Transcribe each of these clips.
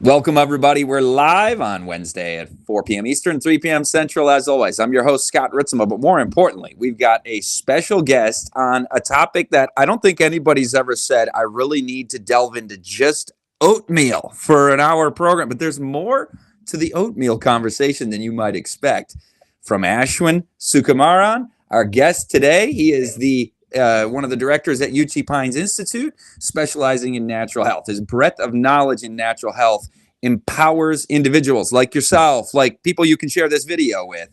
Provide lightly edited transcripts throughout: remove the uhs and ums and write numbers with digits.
Welcome, everybody. We're live on Wednesday at 4 p.m. Eastern, 3 p.m. Central, as always. I'm your host, Scott Ritsema, but more importantly, we've got a special guest on a topic that I don't think anybody's ever said I really need to delve into just oatmeal for an hour program, but there's more to the oatmeal conversation than you might expect. From Ashwin Sukumaran, our guest today, he is the one of the directors at UT Pines Institute, specializing in natural health. His breadth of knowledge in natural health empowers individuals like yourself, like people you can share this video with,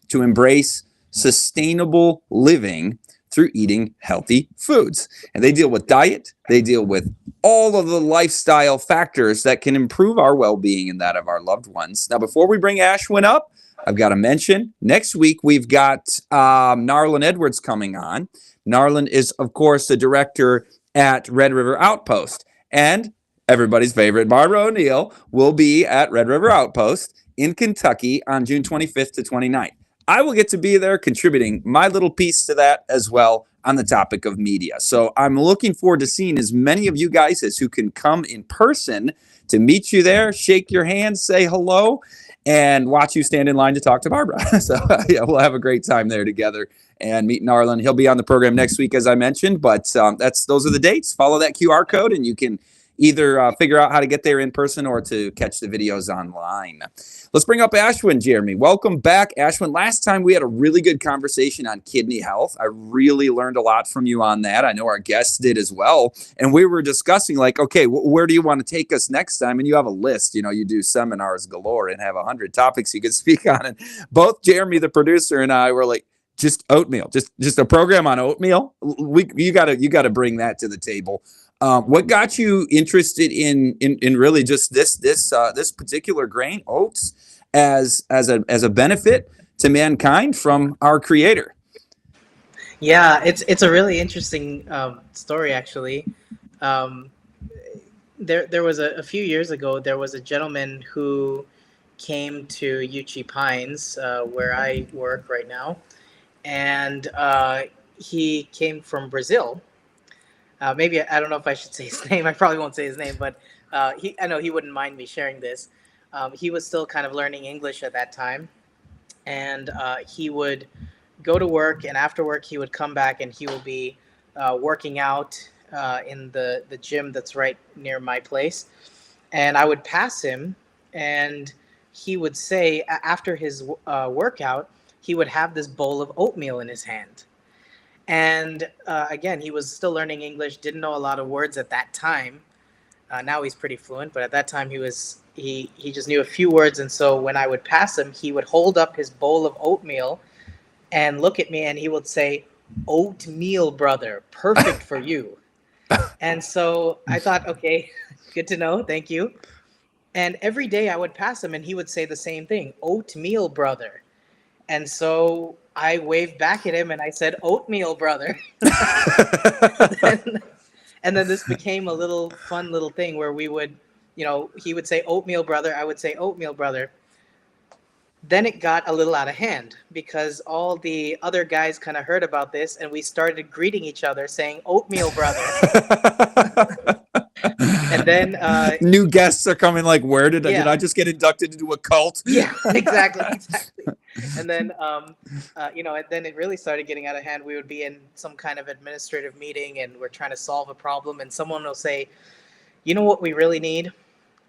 to embrace sustainable living through eating healthy foods. And they deal with diet, they deal with all of the lifestyle factors that can improve our well-being and that of our loved ones. Now, before we bring Ashwin up, I've got to mention next week we've got Narlin Edwards coming on. Narlin is, of course, the director at Red River Outpost. And everybody's favorite, Barbara O'Neill, will be at Red River Outpost in Kentucky on June 25th to 29th. I will get to be there contributing my little piece to that as well on the topic of media. So I'm looking forward to seeing as many of you guys as who can come in person to meet you there, shake your hand, say hello, and watch you stand in line to talk to Barbara. So yeah, we'll have a great time there together and meet Narlin. He'll be on the program next week, as I mentioned, but those are the dates. Follow that QR code and you can either figure out how to get there in person or to catch the videos online. Let's bring up Ashwin, Jeremy. Welcome back, Ashwin. Last time we had a really good conversation on kidney health. I really learned a lot from you on that. I know our guests did as well. And we were discussing like, okay, where do you want to take us next time? And you have a list, you do seminars galore and have 100 topics you could speak on. And both Jeremy, the producer, and I were like, just oatmeal, just a program on oatmeal. You gotta bring that to the table. What got you interested in really just this particular grain, oats, as a benefit to mankind from our Creator? Yeah, it's a really interesting story actually. There was a few years ago there was a gentleman who came to UT Pines where I work right now, and he came from Brazil. Maybe I don't know if I should say his name. I probably won't say his name, but I know he wouldn't mind me sharing this. He was still kind of learning English at that time, and he would go to work, and after work he would come back and he will be working out in the gym that's right near my place. And I would pass him, and he would say after his workout, he would have this bowl of oatmeal in his hand. And again, he was still learning English, didn't know a lot of words at that time. Now he's pretty fluent, but at that time he just knew a few words. And so when I would pass him, he would hold up his bowl of oatmeal and look at me, and he would say, "Oatmeal, brother, perfect for you." And so I thought, okay, good to know, thank you. And every day I would pass him, and he would say the same thing, "Oatmeal, brother." And so I waved back at him and I said, "Oatmeal, brother." and then this became a little fun little thing where we would, he would say, "Oatmeal, brother." I would say, "Oatmeal, brother." Then it got a little out of hand because all the other guys kind of heard about this, and we started greeting each other saying, "Oatmeal, brother." And then new guests are coming like, did I just get inducted into a cult? Yeah, exactly. And then and then it really started getting out of hand. We would be in some kind of administrative meeting and we're trying to solve a problem, and someone will say, "You know what we really need?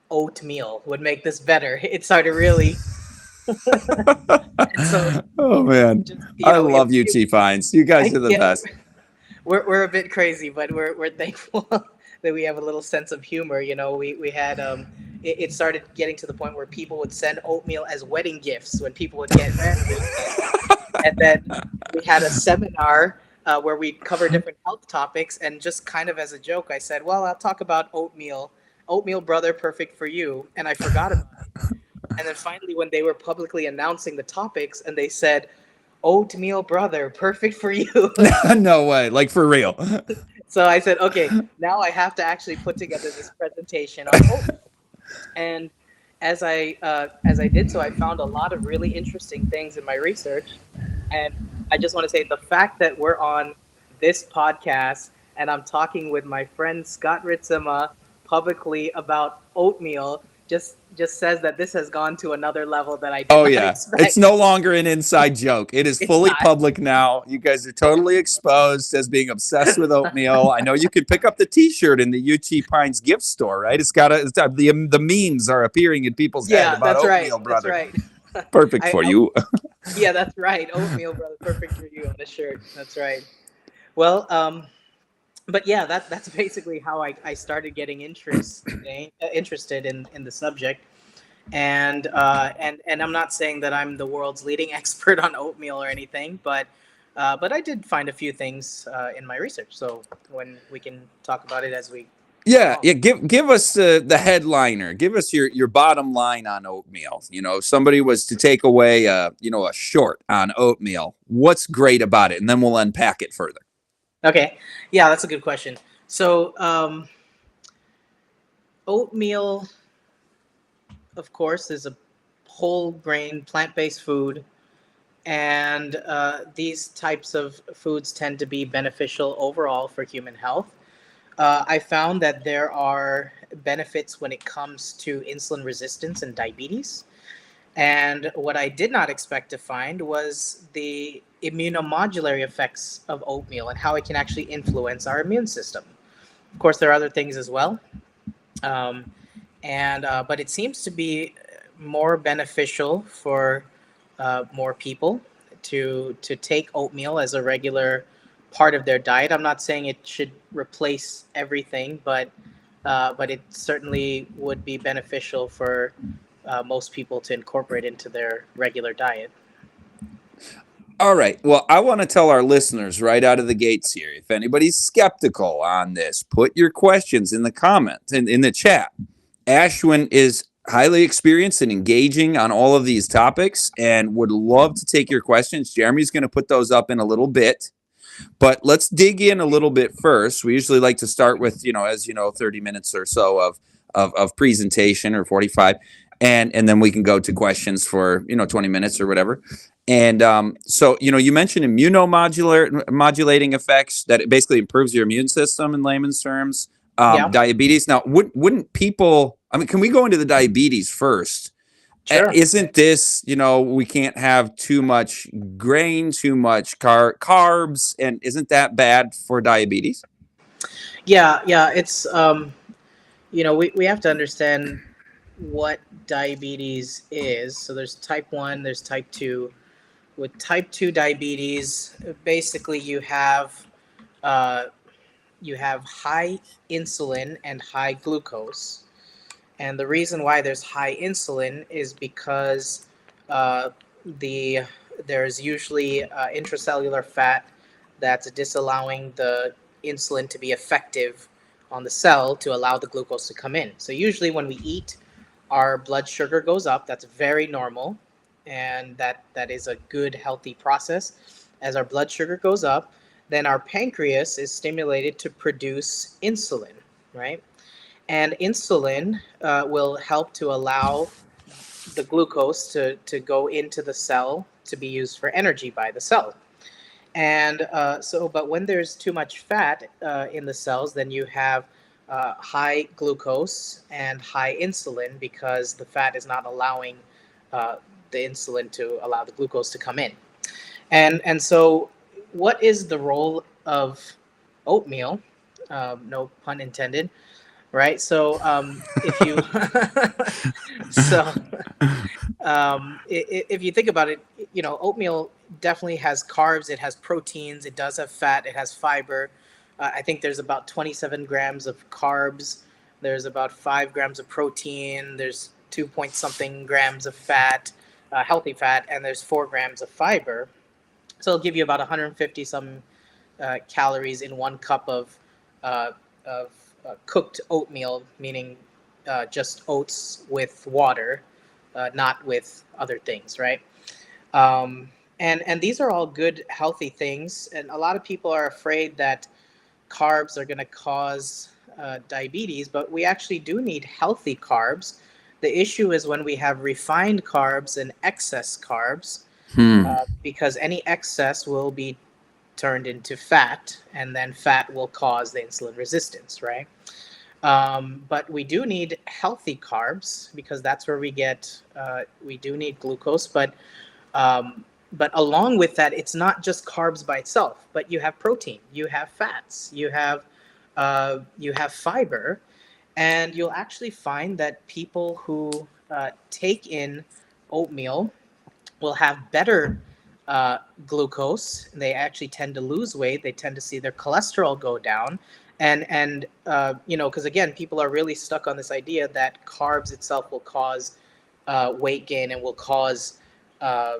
Oatmeal would make this better." It started really so, oh man, I love UT Pines. You guys are the best. We're a bit crazy, but we're thankful that we have a little sense of humor. We had it started getting to the point where people would send oatmeal as wedding gifts when people would get married. And then we had a seminar where we cover different health topics, and just kind of as a joke, I said, "Well, I'll talk about oatmeal, brother, perfect for you," and I forgot about it. And then finally, when they were publicly announcing the topics, and they said, "Oatmeal, brother, perfect for you." No way, like for real. So I said, okay, now I have to actually put together this presentation on oatmeal. And as I did so, I found a lot of really interesting things in my research. And I just want to say the fact that we're on this podcast and I'm talking with my friend Scott Ritsema publicly about oatmeal just says that this has gone to another level that I did Oh not yeah, it's no expect. longer an inside joke. It is It's fully not. public now. You guys are totally exposed as being obsessed with oatmeal. I know you can pick up the T-shirt in the UT Pines gift store, right? The memes are appearing in people's head Yeah, about that's right. oatmeal, That's brother. right. Perfect I for you. Yeah, that's right. Oatmeal, brother, perfect for you on the shirt. That's right. Well, but yeah, that's basically how I started getting interested in the subject. And I'm not saying that I'm the world's leading expert on oatmeal or anything, but I did find a few things in my research. So when we can talk about it as we go Yeah, along. yeah. Give us the headliner. Give us your bottom line on oatmeal. If somebody was to take away a short on oatmeal, what's great about it, and then we'll unpack it further. Okay, yeah, that's a good question. So oatmeal, of course, is a whole grain plant based food, and these types of foods tend to be beneficial overall for human health. I found that there are benefits when it comes to insulin resistance and diabetes. And what I did not expect to find was the immunomodulatory effects of oatmeal and how it can actually influence our immune system. Of course, there are other things as well, um, and but it seems to be more beneficial for more people to take oatmeal as a regular part of their diet. I'm not saying it should replace everything, but it certainly would be beneficial for most people to incorporate into their regular diet. All right. Well, I want to tell our listeners right out of the gates here. If anybody's skeptical on this, put your questions in the comments in the chat. Ashwin is highly experienced and engaging on all of these topics and would love to take your questions. Jeremy's going to put those up in a little bit. But let's dig in a little bit first. We usually like to start with, as you know, 30 minutes or so of presentation, or 45. And then we can go to questions for 20 minutes or whatever. And so you mentioned immunomodulating effects, that it basically improves your immune system in layman's terms. Yeah, Diabetes. Now, wouldn't people? I mean, can we go into the diabetes first? sure. Isn't this, we can't have too much grain, too much carbs, and isn't that bad for diabetes? Yeah, yeah. It's we have to understand what diabetes is. So there's type 1, there's type 2. With type 2 diabetes, basically uh, you have high insulin and high glucose. And the reason why there's high insulin is because uh, the there's usually intracellular fat that's disallowing the insulin to be effective on the cell to allow the glucose to come in. So usually when we eat, our blood sugar goes up. That's very normal, and that is a good healthy process. As our blood sugar goes up, then our pancreas is stimulated to produce insulin, right? And insulin will help to allow the glucose to go into the cell to be used for energy by the cell. And but when there's too much fat in the cells, then you have high glucose and high insulin because the fat is not allowing uh, the insulin to allow the glucose to come in. And so, what is the role of oatmeal? No pun intended, right? So if you so if you think about it, oatmeal definitely has carbs, it has proteins, it does have fat, it has fiber. I think there's about 27 grams of carbs. There's about 5 grams of protein. There's 2 point something grams of fat, healthy fat, and there's 4 grams of fiber. So it'll give you about 150 some calories in 1 cup uh, of cooked oatmeal, meaning just oats with water, not with other things, right? And these are all good, healthy things. And a lot of people are afraid that carbs are going to cause diabetes, but we actually do need healthy carbs. The issue is when we have refined carbs and excess carbs, Hmm. because any excess will be turned into fat, and then fat will cause the insulin resistance, right? But we do need healthy carbs because that's where we do need glucose. Um, but along with that, it's not just carbs by itself, but you have protein, you have fats, you have fiber, and you'll actually find that people who take in oatmeal will have better uh, glucose. They actually tend to lose weight. They tend to see their cholesterol go down, and because again, people are really stuck on this idea that carbs itself will cause weight gain and will cause uh,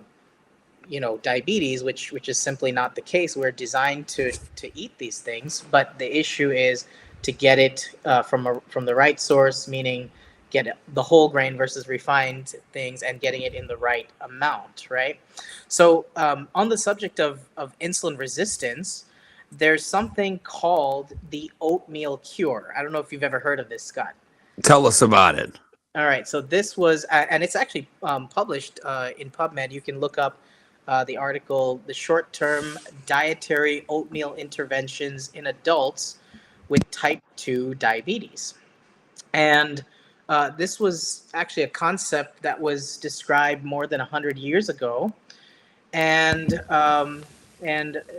diabetes, which is simply not the case. We're designed to eat these things, but the issue is to get it from the right source, meaning get the whole grain versus refined things, and getting it in the right amount, right? So on the subject of insulin resistance, there's something called the oatmeal cure. I don't know if you've ever heard of this, Scott. Tell us about it. All right, so this was, and it's actually published in PubMed. You can look up the article, "The Short-Term Dietary Oatmeal Interventions in Adults with Type 2 Diabetes." And this was actually a concept that was described more than 100 years ago. And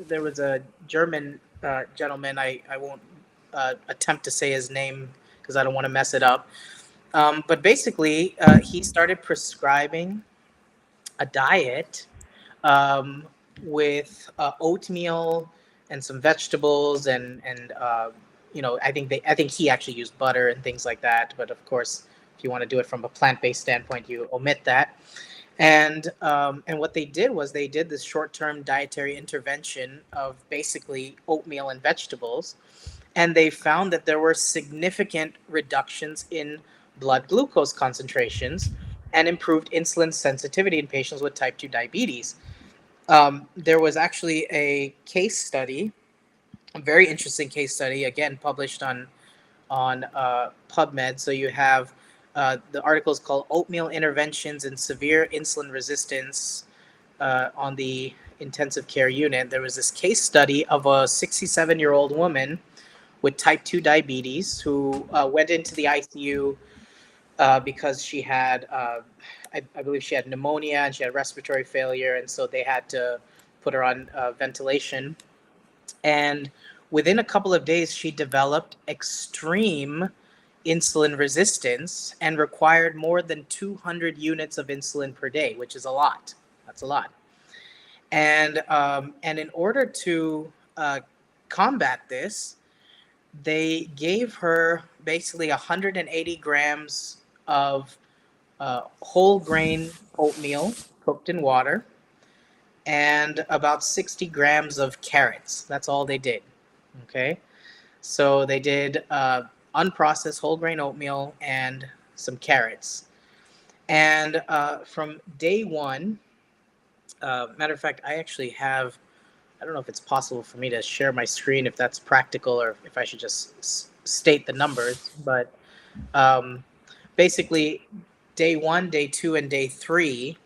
there was a German gentleman, I won't attempt to say his name because I don't want to mess it up. But basically, he started prescribing a diet um, with oatmeal and some vegetables, and I think he actually used butter and things like that. But of course, if you want to do it from a plant-based standpoint, you omit that. And what they did was they did this short-term dietary intervention of basically oatmeal and vegetables, and they found that there were significant reductions in blood glucose concentrations and improved insulin sensitivity in patients with type 2 diabetes. There was actually a case study, a very interesting case study, again published on PubMed. So you have the article is called "Oatmeal Interventions in Severe Insulin Resistance on the Intensive Care Unit." There was this case study of a 67-year-old woman with type 2 diabetes who went into the ICU because she had, I believe she had pneumonia and she had respiratory failure. And so they had to put her on ventilation. And within a couple of days, she developed extreme insulin resistance and required more than 200 units of insulin per day, which is a lot. That's a lot. And in order to combat this, they gave her basically 180 grams of whole grain oatmeal cooked in water and about 60 grams of carrots. That's all they did. Okay. So they did unprocessed whole grain oatmeal and some carrots. And from day one, matter of fact, I actually have, I don't know if it's possible for me to share my screen, if that's practical, or if I should just state the numbers. But um, basically, day one, day two, and day three,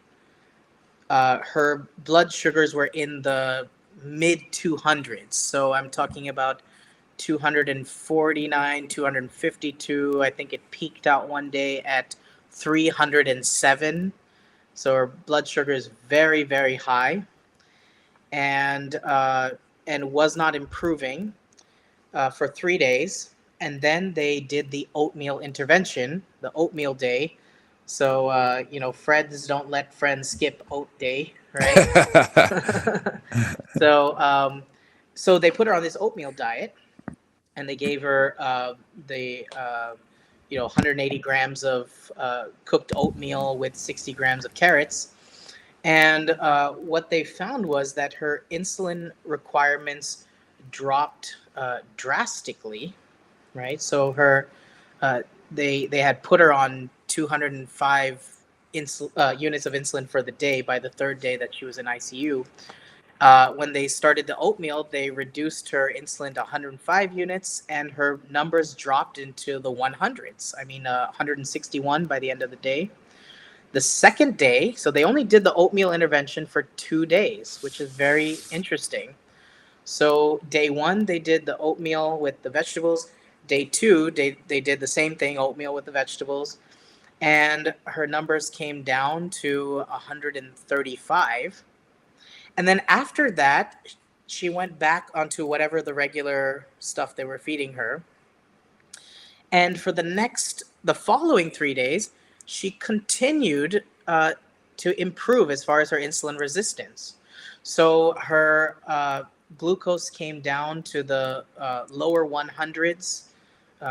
her blood sugars were in the mid 200s. So I'm talking about 249, 252. I think it peaked out one day at 307. So her blood sugar is very, very high, and was not improving for 3 days. And then they did the oatmeal intervention, the oatmeal day. So friends don't let friends skip oat day, right? so so they put her on this oatmeal diet, and they gave her the 180 grams of cooked oatmeal with 60 grams of carrots. And what they found was that her insulin requirements dropped drastically, right? So her they had put her on 205 units of insulin for the day by the third day that she was in ICU. When they started the oatmeal, they reduced her insulin to 105 units, and her numbers dropped into the 100s. I mean, 161 by the end of the day. The second day, so they only did the oatmeal intervention for 2 days, which is very interesting. So day one, they did the oatmeal with the vegetables. Day two, they did the same thing, oatmeal with the vegetables, and her numbers came down to 135. And then after that, she went back onto whatever the regular stuff they were feeding her. And for the following 3 days, she continued to improve as far as her insulin resistance. So her glucose came down to the lower 100s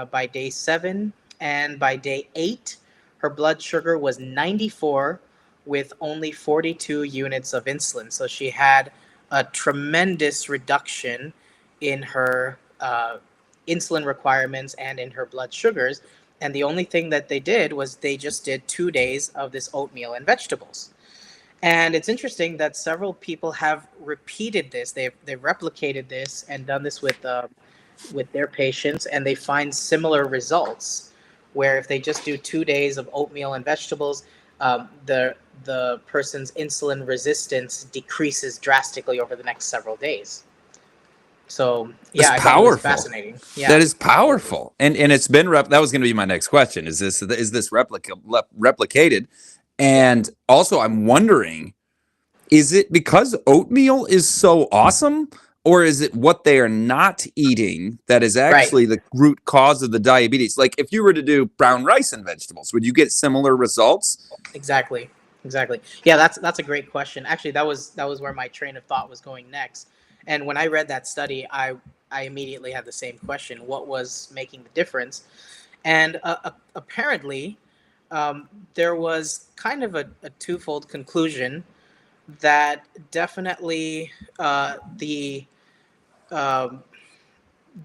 by day 7. And by day 8, her blood sugar was 94 with only 42 units of insulin. So she had a tremendous reduction in her insulin requirements and in her blood sugars. And the only thing that they did was they just did 2 days of this oatmeal and vegetables. And it's interesting that several people have repeated this. They've replicated this and done this with their patients, and they find similar results. Where if they just do 2 days of oatmeal and vegetables, the person's insulin resistance decreases drastically over the next several days. So yeah, It's I thought it was powerful. fascinating. Yeah, That is powerful, and it's been that was going to be my next question. Is this replicated? And also, I'm wondering, is it because oatmeal is so awesome, or is it what they are not eating that is right. actually the root cause of the diabetes? Like, if you were to do brown rice and vegetables, would you get similar results? Exactly. Exactly. Yeah, that's a great question. Actually, that was where my train of thought was going next. And when I read that study, I immediately had the same question: what was making the difference? And apparently, there was kind of a twofold conclusion that definitely um,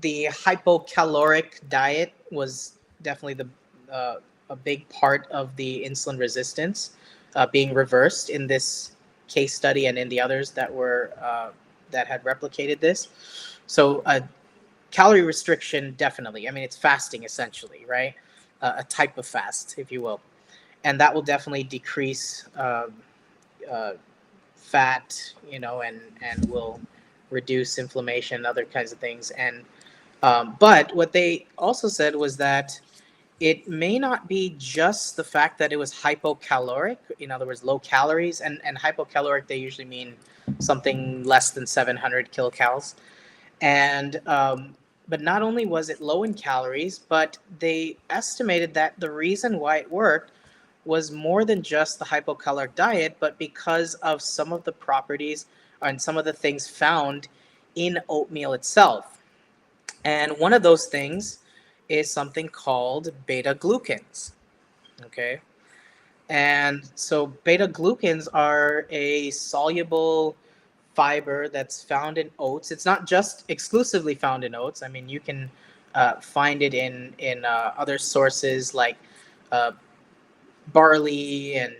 the hypocaloric diet was definitely a big part of the insulin resistance being reversed in this case study and in the others that had replicated this. So calorie restriction, definitely. I mean, it's fasting essentially, right? A type of fast, if you will, and that will definitely decrease uh, fat, and will reduce inflammation and other kinds of things. And but what they also said was that it may not be just the fact that it was hypocaloric, in other words, low calories, and hypocaloric, they usually mean something less than 700 kilocalories. And but not only was it low in calories, but they estimated that the reason why it worked was more than just the hypocaloric diet, but because of some of the properties and some of the things found in oatmeal itself. And one of those things is something called beta glucans. Okay. And so beta glucans are a soluble fiber that's found in oats. It's not just exclusively found in oats. I mean, you can find it in other sources like uh, barley and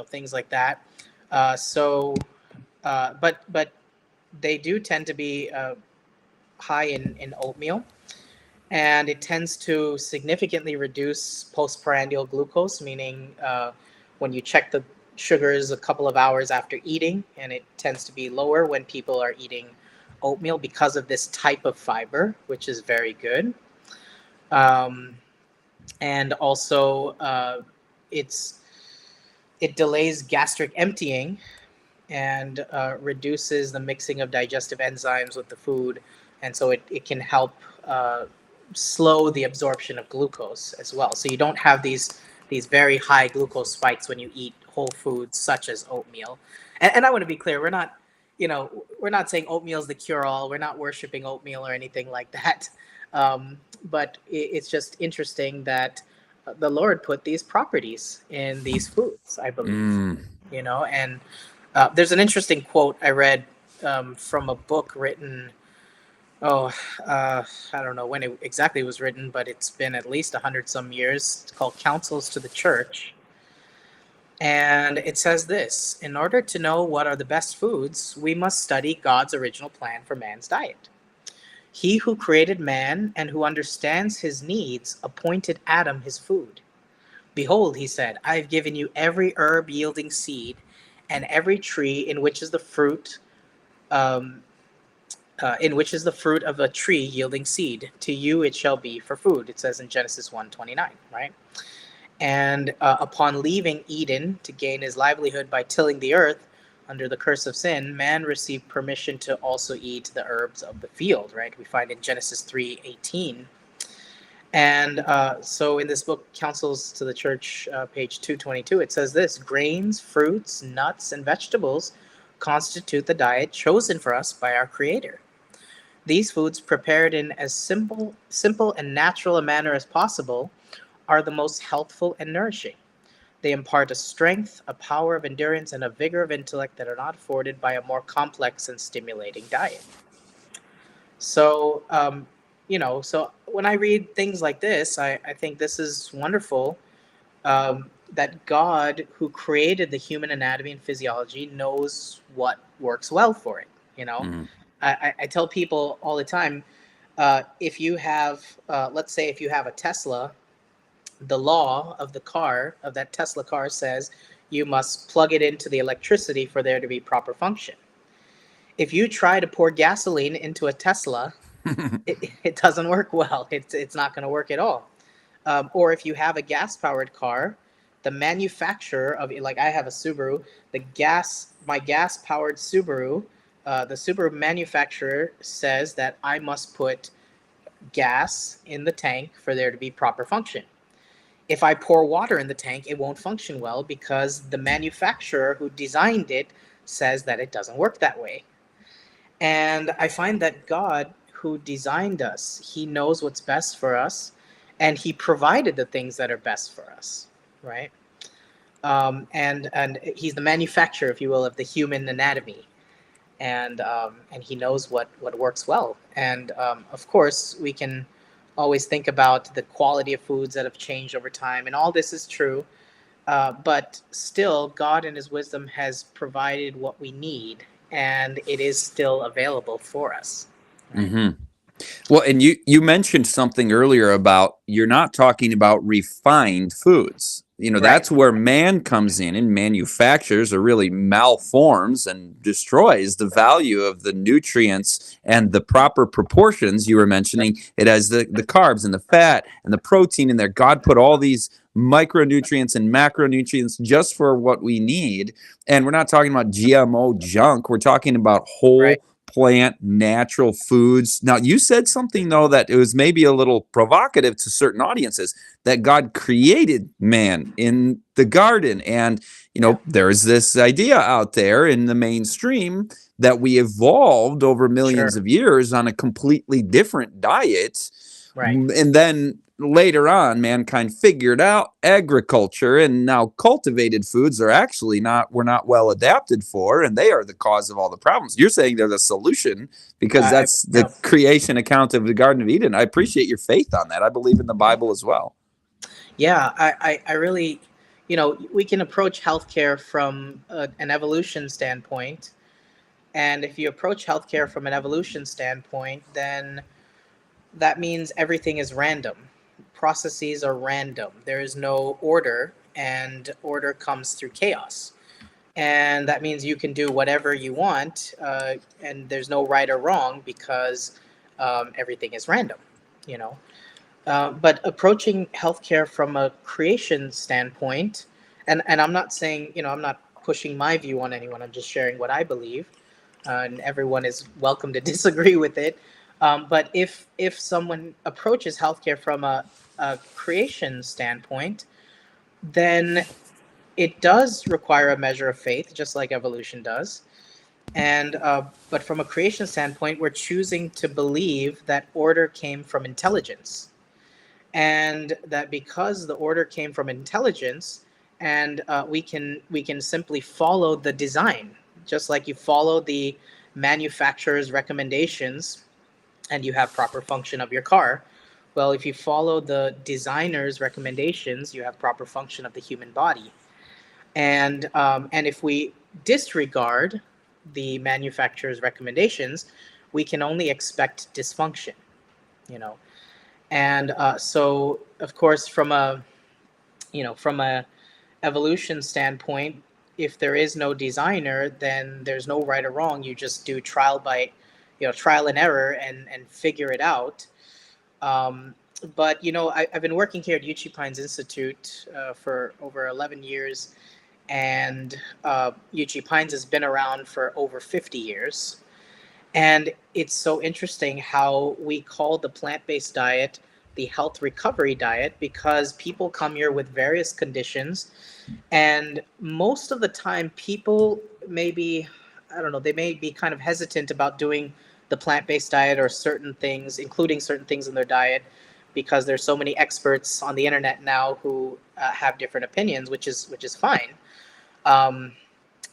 things like that. But they do tend to be high in oatmeal, and it tends to significantly reduce postprandial glucose, meaning when you check the sugars a couple of hours after eating, and it tends to be lower when people are eating oatmeal because of this type of fiber, which is very good. Um, and also, it's it delays gastric emptying and reduces the mixing of digestive enzymes with the food, and so it can help slow the absorption of glucose as well. So you don't have these very high glucose spikes when you eat whole foods such as oatmeal. And I want to be clear, we're not saying oatmeal is the cure all. We're not worshiping oatmeal or anything like that. But it's just interesting that the Lord put these properties in these foods, I believe. And there's an interesting quote I read from a book written. Oh, I don't know when it exactly was written, but it's been at least 100 some years. It's called Counsels to the Church. And it says this: in order to know what are the best foods, we must study God's original plan for man's diet. He who created man and who understands his needs appointed Adam his food. Behold, he said, I have given you every herb yielding seed and every tree in which is the fruit um, in which is the fruit of a tree yielding seed. To you it shall be for food. It says in Genesis 1:29, right? And upon leaving Eden to gain his livelihood by tilling the earth under the curse of sin, man received permission to also eat the herbs of the field, right? We find in Genesis 3:18. And so in this book, Counsels to the Church, page 222, it says this: grains, fruits, nuts, and vegetables constitute the diet chosen for us by our Creator. These foods, prepared in as simple and natural a manner as possible, are the most healthful and nourishing. They impart a strength, a power of endurance, and a vigor of intellect that are not afforded by a more complex and stimulating diet. So, so when I read things like this, I think this is wonderful, that God, who created the human anatomy and physiology, knows what works well for it. You know, Mhm. I tell people all the time, if you have, let's say, if you have a Tesla, the law of the car, of that Tesla car, says you must plug it into the electricity for there to be proper function. If you try to pour gasoline into a Tesla, it doesn't work well. It's not going to work at all. Or if you have a gas powered car, the manufacturer of, like, I have a Subaru, my gas powered Subaru, the Subaru manufacturer says that I must put gas in the tank for there to be proper function. If I pour water in the tank, it won't function well because the manufacturer who designed it says that it doesn't work that way. And I find that God, who designed us, he knows what's best for us, and he provided the things that are best for us, right? And he's the manufacturer, if you will, of the human anatomy, and he knows what works well. And of course, we can always think about the quality of foods that have changed over time, and all this is true. But still, God in his wisdom has provided what we need, and it is still available for us. Right? Hmm. Well, and you mentioned something earlier about you're not talking about refined foods. Right. That's where man comes in and manufactures or really malforms and destroys the value of the nutrients and the proper proportions you were mentioning. It has the carbs and the fat and the protein in there. God put all these micronutrients and macronutrients just for what we need. And we're not talking about GMO junk. We're talking about Right. whole plant natural foods. Now, you said something though that it was maybe a little provocative to certain audiences, that God created man in the garden. And Yeah. there's this idea out there in the mainstream that we evolved over millions Sure. of years on a completely different diet. Right. And then later on, mankind figured out agriculture, and now cultivated foods are actually we're not well adapted for, and they are the cause of all the problems. You're saying they're the solution because that's the Yeah. creation account of the Garden of Eden. I appreciate your faith on that. I believe in the Bible as well. Yeah. I really, we can approach healthcare from an evolution standpoint. And if you approach healthcare from an evolution standpoint, then that means everything is random. Processes are random. There is no order, and order comes through chaos. And that means you can do whatever you want, and there's no right or wrong because everything is random, you know. But approaching healthcare from a creation standpoint, and I'm not saying, I'm not pushing my view on anyone. I'm just sharing what I believe, and everyone is welcome to disagree with it. But if someone approaches healthcare from a creation standpoint, then it does require a measure of faith, just like evolution does. And but from a creation standpoint, we're choosing to believe that order came from intelligence, and that because the order came from intelligence, and we can simply follow the design, just like you follow the manufacturer's recommendations, and you have proper function of your car. Well, if you follow the designer's recommendations, you have proper function of the human body. And if we disregard the manufacturer's recommendations, we can only expect dysfunction. You know, and so of course, from a evolution standpoint, if there is no designer, then there's no right or wrong. You just do trial by trial and error and figure it out. Um, but I've been working here at Uchi Pines Institute for over 11 years, and Uchi Pines has been around for over 50 years. And it's so interesting how we call the plant based diet the health recovery diet, because people come here with various conditions. And most of the time, people maybe, I don't know, they may be kind of hesitant about doing the plant based diet or certain things, including certain things in their diet, because there's so many experts on the internet now who have different opinions, which is fine. Um,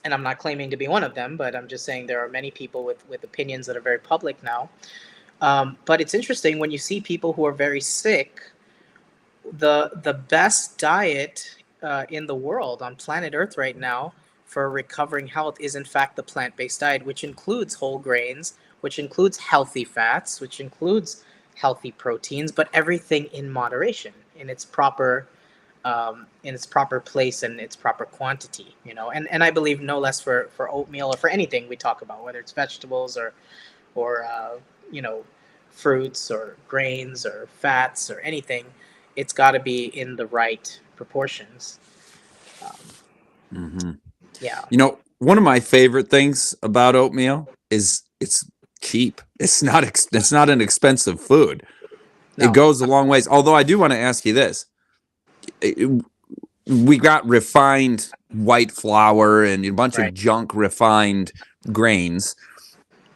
and I'm not claiming to be one of them, but I'm just saying there are many people with opinions that are very public now. But it's interesting when you see people who are very sick. The best diet in the world on planet Earth right now for recovering health is in fact the plant-based diet, which includes whole grains, which includes healthy fats, which includes healthy proteins, but everything in moderation, in its proper place and its proper quantity. And I believe no less for oatmeal or for anything we talk about, whether it's vegetables or you know fruits or grains or fats or anything. It's got to be in the right proportions. Um, Mm-hmm. yeah. One of my favorite things about oatmeal is it's cheap. It's not an expensive food. It No. goes a long ways. Although I do want to ask you this. We got refined white flour and a bunch of Right. junk refined grains.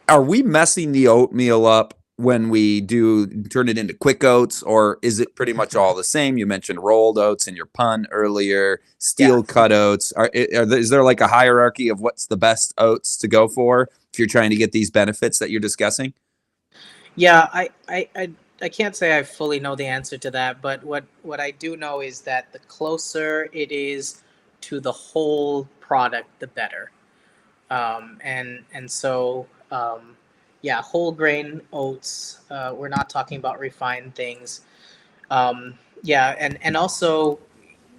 Are we messing the oatmeal up when we do turn it into quick oats, or is it pretty much all the same? You mentioned rolled oats in your pun earlier, Yeah. steel cut oats. Is there like a hierarchy of what's the best oats to go for if you're trying to get these benefits that you're discussing? Yeah. I can't say I fully know the answer to that, but what I do know is that the closer it is to the whole product, the better. And so yeah, whole grain oats. We're not talking about refined things. Yeah, and also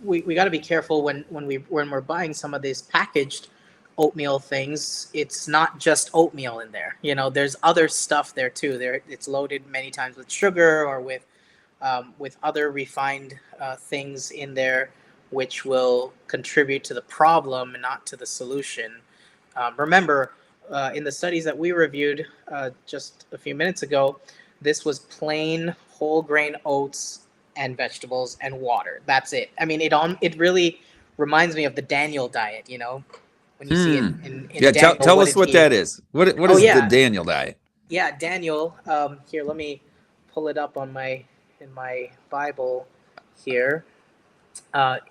we got to be careful when we're buying some of these packaged oatmeal things. It's not just oatmeal in there. There's other stuff there too. It's loaded many times with sugar or with other refined things in there, which will contribute to the problem and not to the solution. Remember, in the studies that we reviewed just a few minutes ago, this was plain whole grain oats and vegetables and water. That's it. I mean, it really reminds me of the Daniel diet. When you see it Hmm. in Yeah, Daniel, tell what us did what he? that is. What Oh is the yeah, Daniel diet? yeah, Daniel. Here, let me pull it up in my Bible here.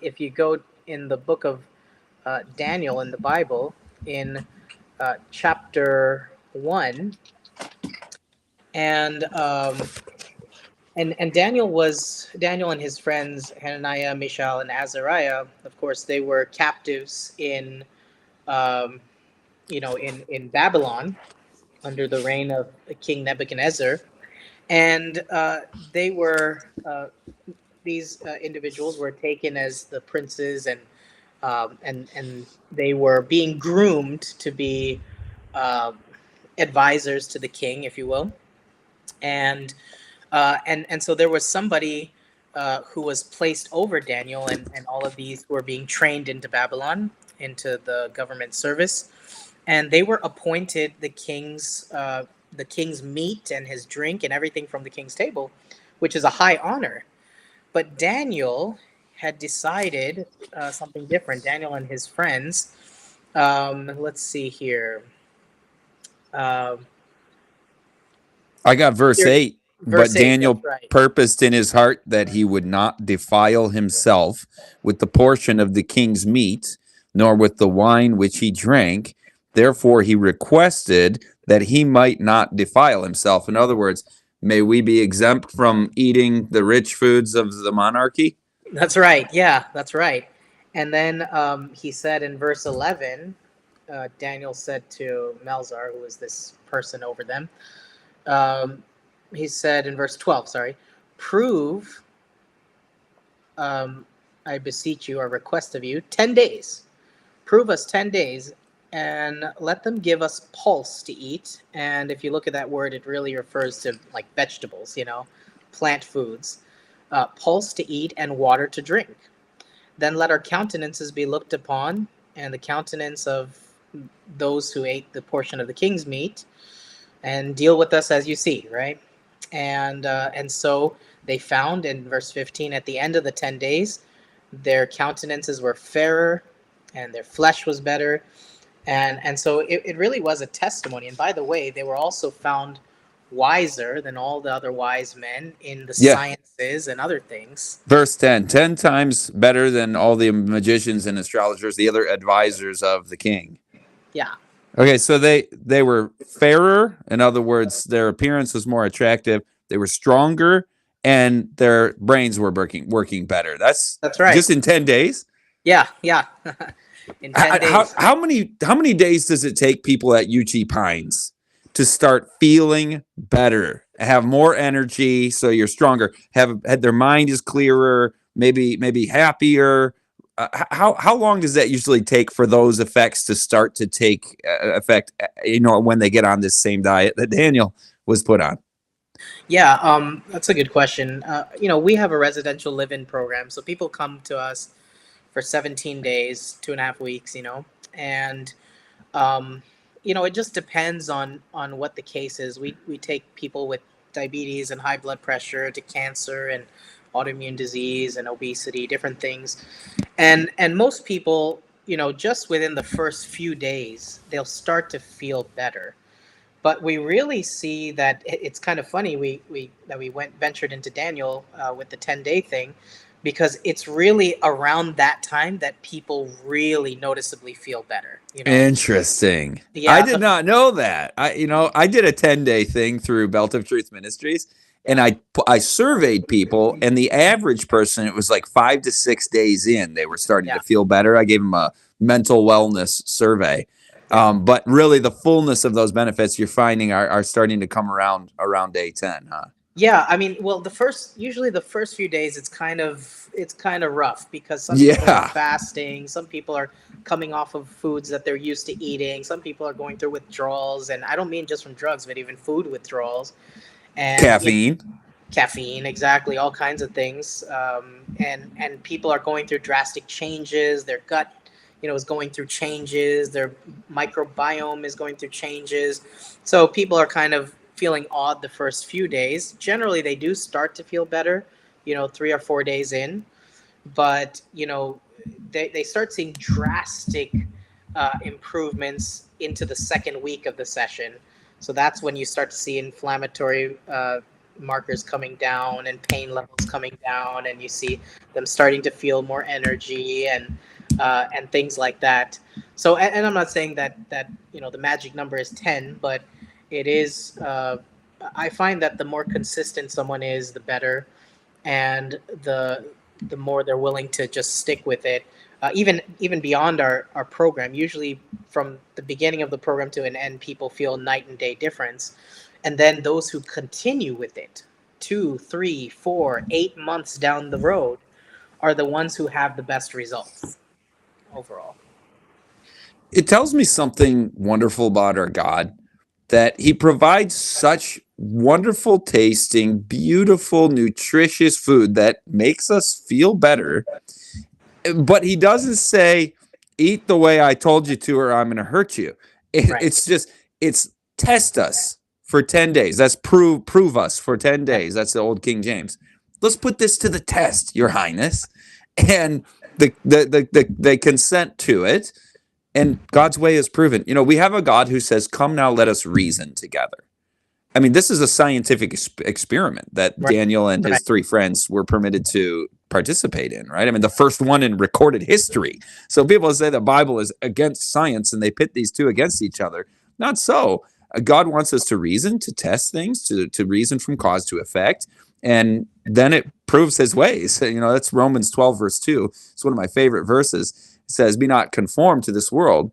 If you go in the book of Daniel in the Bible, in chapter 1, and Daniel and his friends Hananiah, Mishael, and Azariah. Of course, they were captives um, in Babylon under the reign of King Nebuchadnezzar, and they were these individuals were taken as the princes, and they were being groomed to be um advisors to the king, if you will. And so there was somebody who was placed over Daniel, and all of these were being trained into Babylon, into the government service, and they were appointed the king's meat and his drink and everything from the king's table, which is a high honor. But Daniel had decided something different. Daniel and his friends. Let's see here. Um, I got verse Here, 8. But verse 8. That's Daniel right. purposed in his heart that he would not defile himself with the portion of the king's meat, nor with the wine which he drank. Therefore, he requested that he might not defile himself. In other words, may we be exempt from eating the rich foods of the monarchy? That's right. Yeah, that's right. And then he said in verse 11, Daniel said to Melzar, who was this person over them, um, he said in verse 12, sorry, prove, um, I beseech you, or request of you, 10 days. Prove us 10 days and let them give us pulse to eat. And if you look at that word, it really refers to like vegetables, plant foods. Pulse to eat and water to drink. Then let our countenances be looked upon, and the countenance of those who ate the portion of the king's meat, and deal with us as you see, right? And so they found in verse 15, at the end of the 10 days, their countenances were fairer, and their flesh was better, and so it really was a testimony. And by the way, they were also found wiser than all the other wise men in the Yeah. sciences and other things. Verse 10, 10 times better than all the magicians and astrologers, the other advisors of the king. Yeah. Okay, so they were fairer. In other words, their appearance was more attractive. They were stronger, and their brains were working better. That's right. Just in 10 days. Yeah. In 10 days. How many days does it take people at UG Pines to start feeling better, have more energy, so you're stronger, have their mind is clearer, maybe happier? How long does that usually take for those effects to start to take effect? When they get on this same diet that Daniel was put on. Yeah, that's a good question. We have a residential live-in program, so people come to us for 17 days, 2.5 weeks, and it just depends on what the case is. We take people with diabetes and high blood pressure to cancer and autoimmune disease and obesity, different things, and most people, just within the first few days, they'll start to feel better. But we really see that it's kind of funny we ventured into Daniel with the 10-day thing, because it's really around that time that people really noticeably feel better. Interesting. Yeah, I did not know that. I did a 10-day thing through Belt of Truth Ministries, and I surveyed people, and the average person, it was like 5 to 6 days in, they were starting to feel better. I gave them a mental wellness survey. But really, the fullness of those benefits you're finding are starting to come around day 10, huh? Yeah, I mean, well, usually the first few days, it's kind of rough, because some people are fasting, some people are coming off of foods that they're used to eating, some people are going through withdrawals, and I don't mean just from drugs, but even food withdrawals, and caffeine, exactly, all kinds of things, and people are going through drastic changes. Their gut, is going through changes. Their microbiome is going through changes. So people are kind of feeling odd the first few days. Generally, they do start to feel better, 3 or 4 days in. But, they start seeing drastic improvements into the second week of the session. So that's when you start to see inflammatory markers coming down and pain levels coming down, and you see them starting to feel more energy and things like that. So, and I'm not saying that the magic number is 10, but it is. I find that the more consistent someone is, the better, and the more they're willing to just stick with it. Even beyond our program, usually from the beginning of the program to an end, people feel night and day difference. And then those who continue with it 2, 3, 4, 8 months down the road are the ones who have the best results overall. It tells me something wonderful about our God, that he provides such wonderful tasting, beautiful, nutritious food that makes us feel better. But he doesn't say, eat the way I told you to, or I'm going to hurt you. It's test us for 10 days. That's prove us for 10 days. That's the old King James. Let's put this to the test, Your Highness. And they consent to it. And God's way is proven. We have a God who says, come now, let us reason together. I mean, this is a scientific experiment that Daniel and his 3 friends were permitted to participate in, right? I mean, the first one in recorded history. So people say the Bible is against science and they pit these two against each other. Not so. God wants us to reason, to test things, to reason from cause to effect. And then it proves his ways. That's Romans 12, verse 2. It's one of my favorite verses. It says, be not conformed to this world,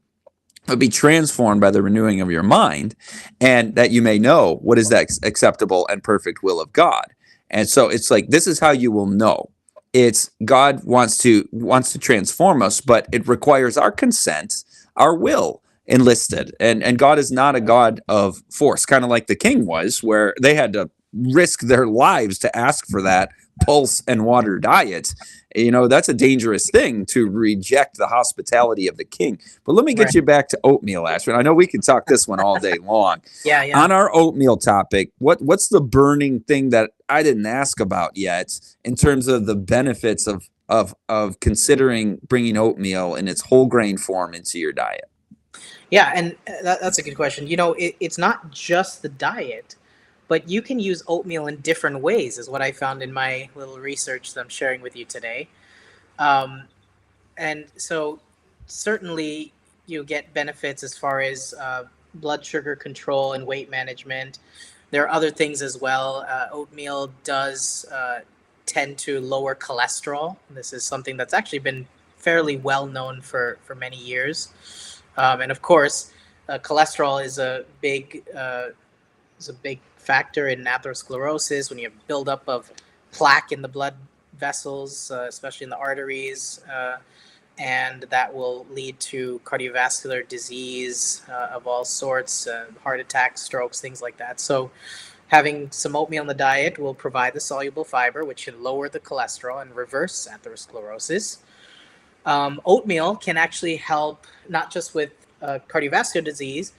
but be transformed by the renewing of your mind, and that you may know what is that acceptable and perfect will of God. And so it's like, this is how you will know. It's God wants to transform us, but it requires our consent, our will. enlisted. And God is not a God of force, kind of like the king was, where they had to risk their lives to ask for that pulse and water diet. That's a dangerous thing, to reject the hospitality of the king. But let me get Right. you back to oatmeal, Ashwin. I know we could talk this one all day long. Yeah, yeah. On our oatmeal topic, what's the burning thing that I didn't ask about yet in terms of the benefits of considering bringing oatmeal in its whole grain form into your diet? Yeah, and that's a good question. It's not just the diet, but you can use oatmeal in different ways, is what I found in my little research that I'm sharing with you today. Um, and so, certainly, you get benefits as far as blood sugar control and weight management. There are other things as well. Oatmeal does tend to lower cholesterol. This is something that's actually been fairly well known for many years. And of course, cholesterol is a big factor in atherosclerosis when you have buildup of plaque in the blood vessels, especially in the arteries, and that will lead to cardiovascular disease of all sorts, heart attacks, strokes, things like that. So, having some oatmeal in the diet will provide the soluble fiber, which can lower the cholesterol and reverse atherosclerosis. Oatmeal can actually help not just with cardiovascular disease,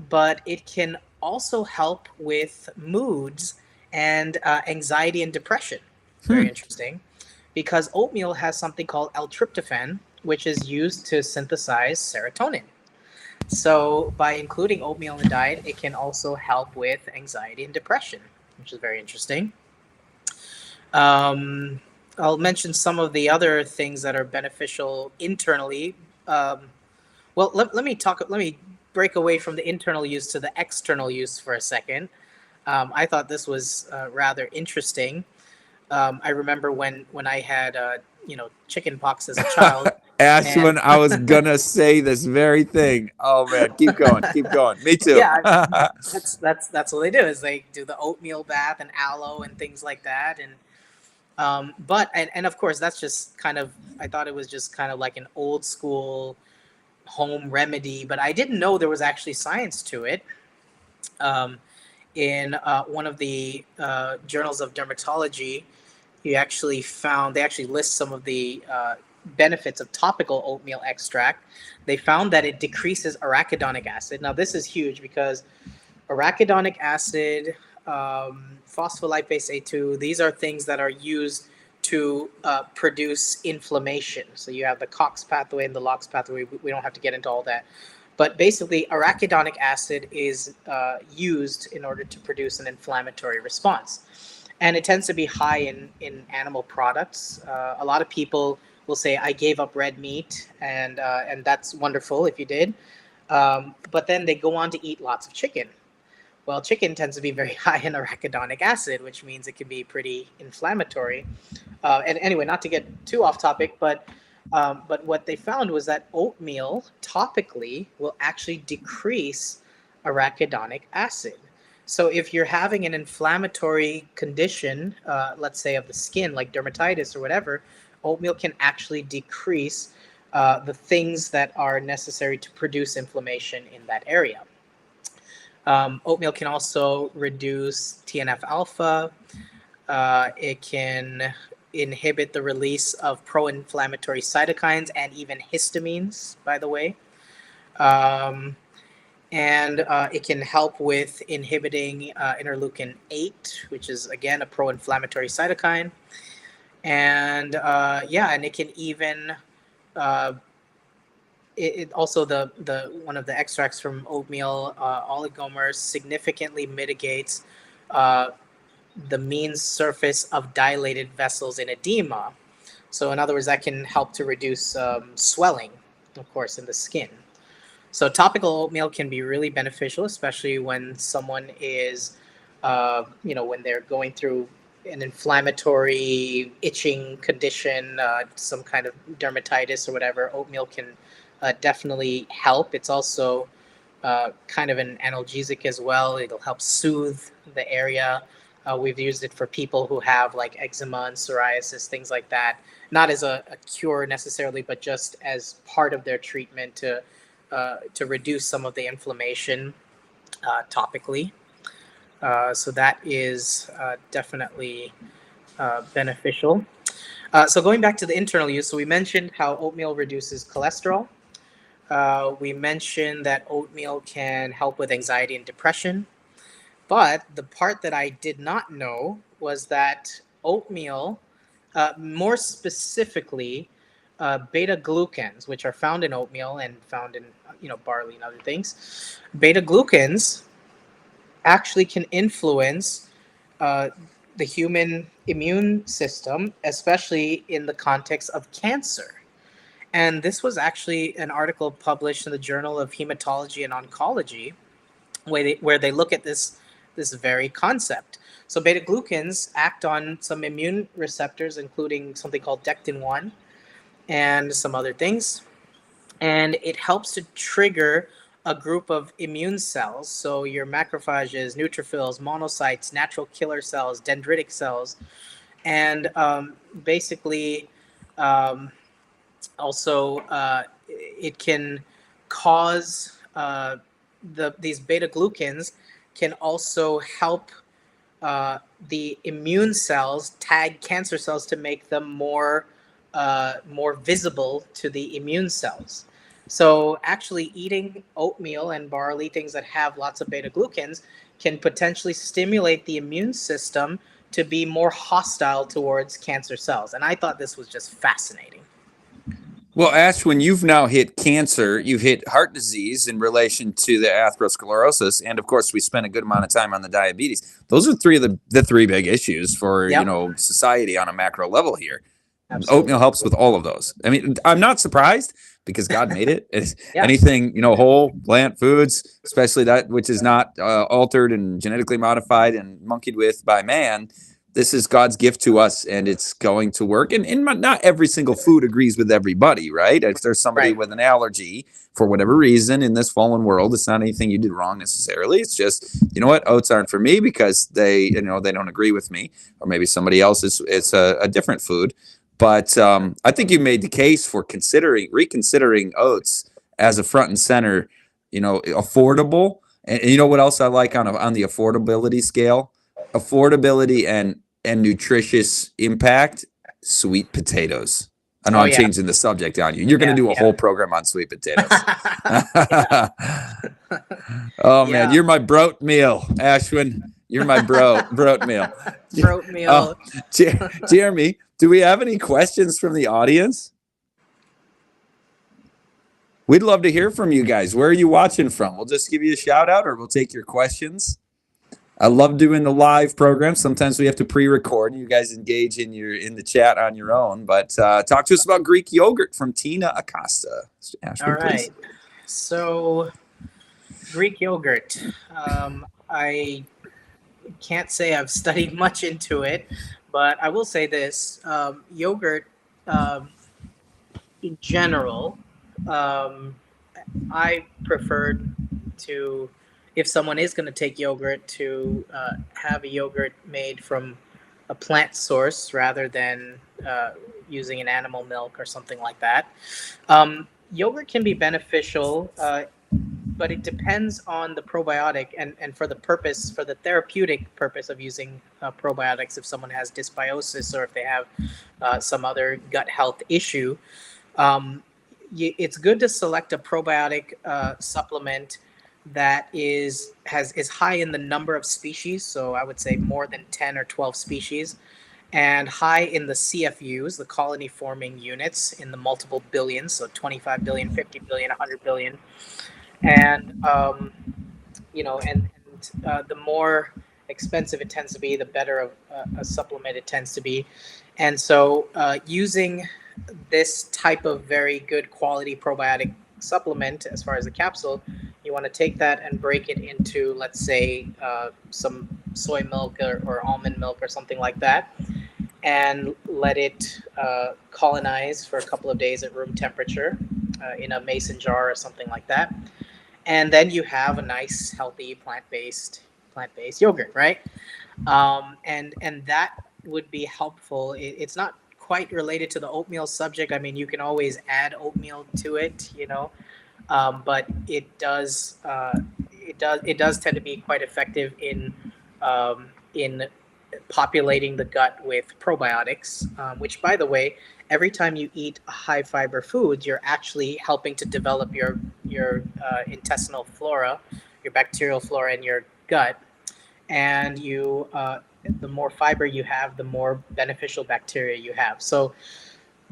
but it can also help with moods and anxiety and depression. Very Hmm. interesting, because oatmeal has something called L-tryptophan, which is used to synthesize serotonin. So, by including oatmeal in the diet, it can also help with anxiety and depression, which is very interesting. Um, I'll mention some of the other things that are beneficial internally. Um, let me break away from the internal use to the external use for a second. I thought this was rather interesting. I remember when I had chicken pox as a child, and Ashwin, I was gonna say this very thing. Oh man, keep going, keep going. Me too. yeah, that's what they do, is they do the oatmeal bath and aloe and things like that. And and of course that's just kind of, I thought it was just kind of like an old school home remedy, but I didn't know there was actually science to it. Um, in one of the journals of dermatology, they actually list some of the benefits of topical oatmeal extract. They found that it decreases arachidonic acid. Now, this is huge because arachidonic acid, phospholipase A2, these are things that are used to produce inflammation. So you have the COX pathway and the LOX pathway. We don't have to get into all that. But basically, arachidonic acid is used in order to produce an inflammatory response. And it tends to be high in animal products. A lot of people will say, I gave up red meat, and that's wonderful if you did. But then they go on to eat lots of chicken. Well, chicken tends to be very high in arachidonic acid, which means it can be pretty inflammatory. And anyway, not to get too off topic, but what they found was that oatmeal topically will actually decrease arachidonic acid. So if you're having an inflammatory condition, let's say of the skin, like dermatitis or whatever, oatmeal can actually decrease the things that are necessary to produce inflammation in that area. Oatmeal can also reduce TNF alpha. It can inhibit the release of pro-inflammatory cytokines and even histamines, by the way. Um, and it can help with inhibiting interleukin 8, which is, again, a pro-inflammatory cytokine. And and it can even uh, it also, the one of the extracts from oatmeal, oligomers, significantly mitigates uh, the mean surface of dilated vessels in edema. So, in other words, that can help to reduce swelling, of course, in the skin. So, topical oatmeal can be really beneficial, especially when someone is, when they're going through an inflammatory itching condition, some kind of dermatitis or whatever. Oatmeal can definitely help. It's also kind of an analgesic as well. It'll help soothe the area. We've used it for people who have like eczema and psoriasis, things like that. Not as a cure necessarily, but just as part of their treatment to to reduce some of the inflammation topically. So that is definitely beneficial. So going back to the internal use, so we mentioned how oatmeal reduces cholesterol. We mentioned that oatmeal can help with anxiety and depression. But the part that I did not know was that oatmeal, more specifically, beta glucans, which are found in oatmeal and found in barley and other things, beta glucans actually can influence uh, the human immune system, especially in the context of cancer. And this was actually an article published in the Journal of Hematology and Oncology, where they look at this very concept. So beta glucans act on some immune receptors, including something called dectin-1 and some other things, and it helps to trigger a group of immune cells. So your macrophages, neutrophils, monocytes, natural killer cells, dendritic cells, and basically um, also it can cause these beta glucans can also help the immune cells tag cancer cells to make them more visible to the immune cells. So actually eating oatmeal and barley, things that have lots of beta glucans, can potentially stimulate the immune system to be more hostile towards cancer cells. And I thought this was just fascinating. Well, Ashwin, you've now hit cancer, you've hit heart disease in relation to the atherosclerosis, and of course, we spent a good amount of time on the diabetes. Those are three of the three big issues for Yep, society on a macro level here. absolutely. Oatmeal helps with all of those. I mean, I'm not surprised because God made it. It's Yeah, anything whole plant foods, especially that which is not altered and genetically modified and monkeyed with by man. This is God's gift to us, and it's going to work. And not every single food agrees with everybody, right? If there's somebody right. with an allergy for whatever reason in this fallen world, it's not anything you did wrong necessarily. It's just, what, oats aren't for me because they don't agree with me, or maybe somebody else is a different food. But I think you made the case for reconsidering oats as a front and center, affordable. And you know what else I like on the affordability scale? Affordability and nutritious impact, sweet potatoes. I know Oh I'm yeah, changing the subject on you. You're going to yeah, do a yeah. whole program on sweet potatoes. Yeah. Oh man, Yeah. you're my broat meal, Ashwin. You're my broat meal. Oatmeal. Jeremy, do we have any questions from the audience? We'd love to hear from you guys. Where are you watching from? We'll just give you a shout out or we'll take your questions. I love doing the live program. Sometimes we have to pre-record. You guys engage in the chat on your own. But talk to us about Greek yogurt from Tina Acosta. Ashwin, All please. right. So Greek yogurt. I can't say I've studied much into it, but I will say this: yogurt, in general, um, I prefer to, if someone is going to take yogurt, to have a yogurt made from a plant source rather than using an animal milk or something like that. Yogurt can be beneficial, but it depends on the probiotic and for the therapeutic purpose of using probiotics. If someone has dysbiosis or if they have some other gut health issue, um, it's good to select a probiotic supplement that is high in the number of species. So I would say more than 10 or 12 species, and high in the CFUs, the colony forming units, in the multiple billions, so 25 billion, 50 billion, 100 billion. And the more expensive it tends to be, the better of a supplement it tends to be. And so using this type of very good quality probiotic supplement, as far as the capsule, you want to take that and break it into, let's say, some soy milk or almond milk or something like that, and let it colonize for a couple of days at room temperature in a mason jar or something like that. And then you have a nice, healthy, plant-based yogurt, right? And that would be helpful. It's not quite related to the oatmeal subject. I mean, you can always add oatmeal to it, but it does tend to be quite effective in populating the gut with probiotics, which, by the way, every time you eat high fiber foods, you're actually helping to develop your intestinal flora, your bacterial flora in your gut, and the more fiber you have, the more beneficial bacteria you have. So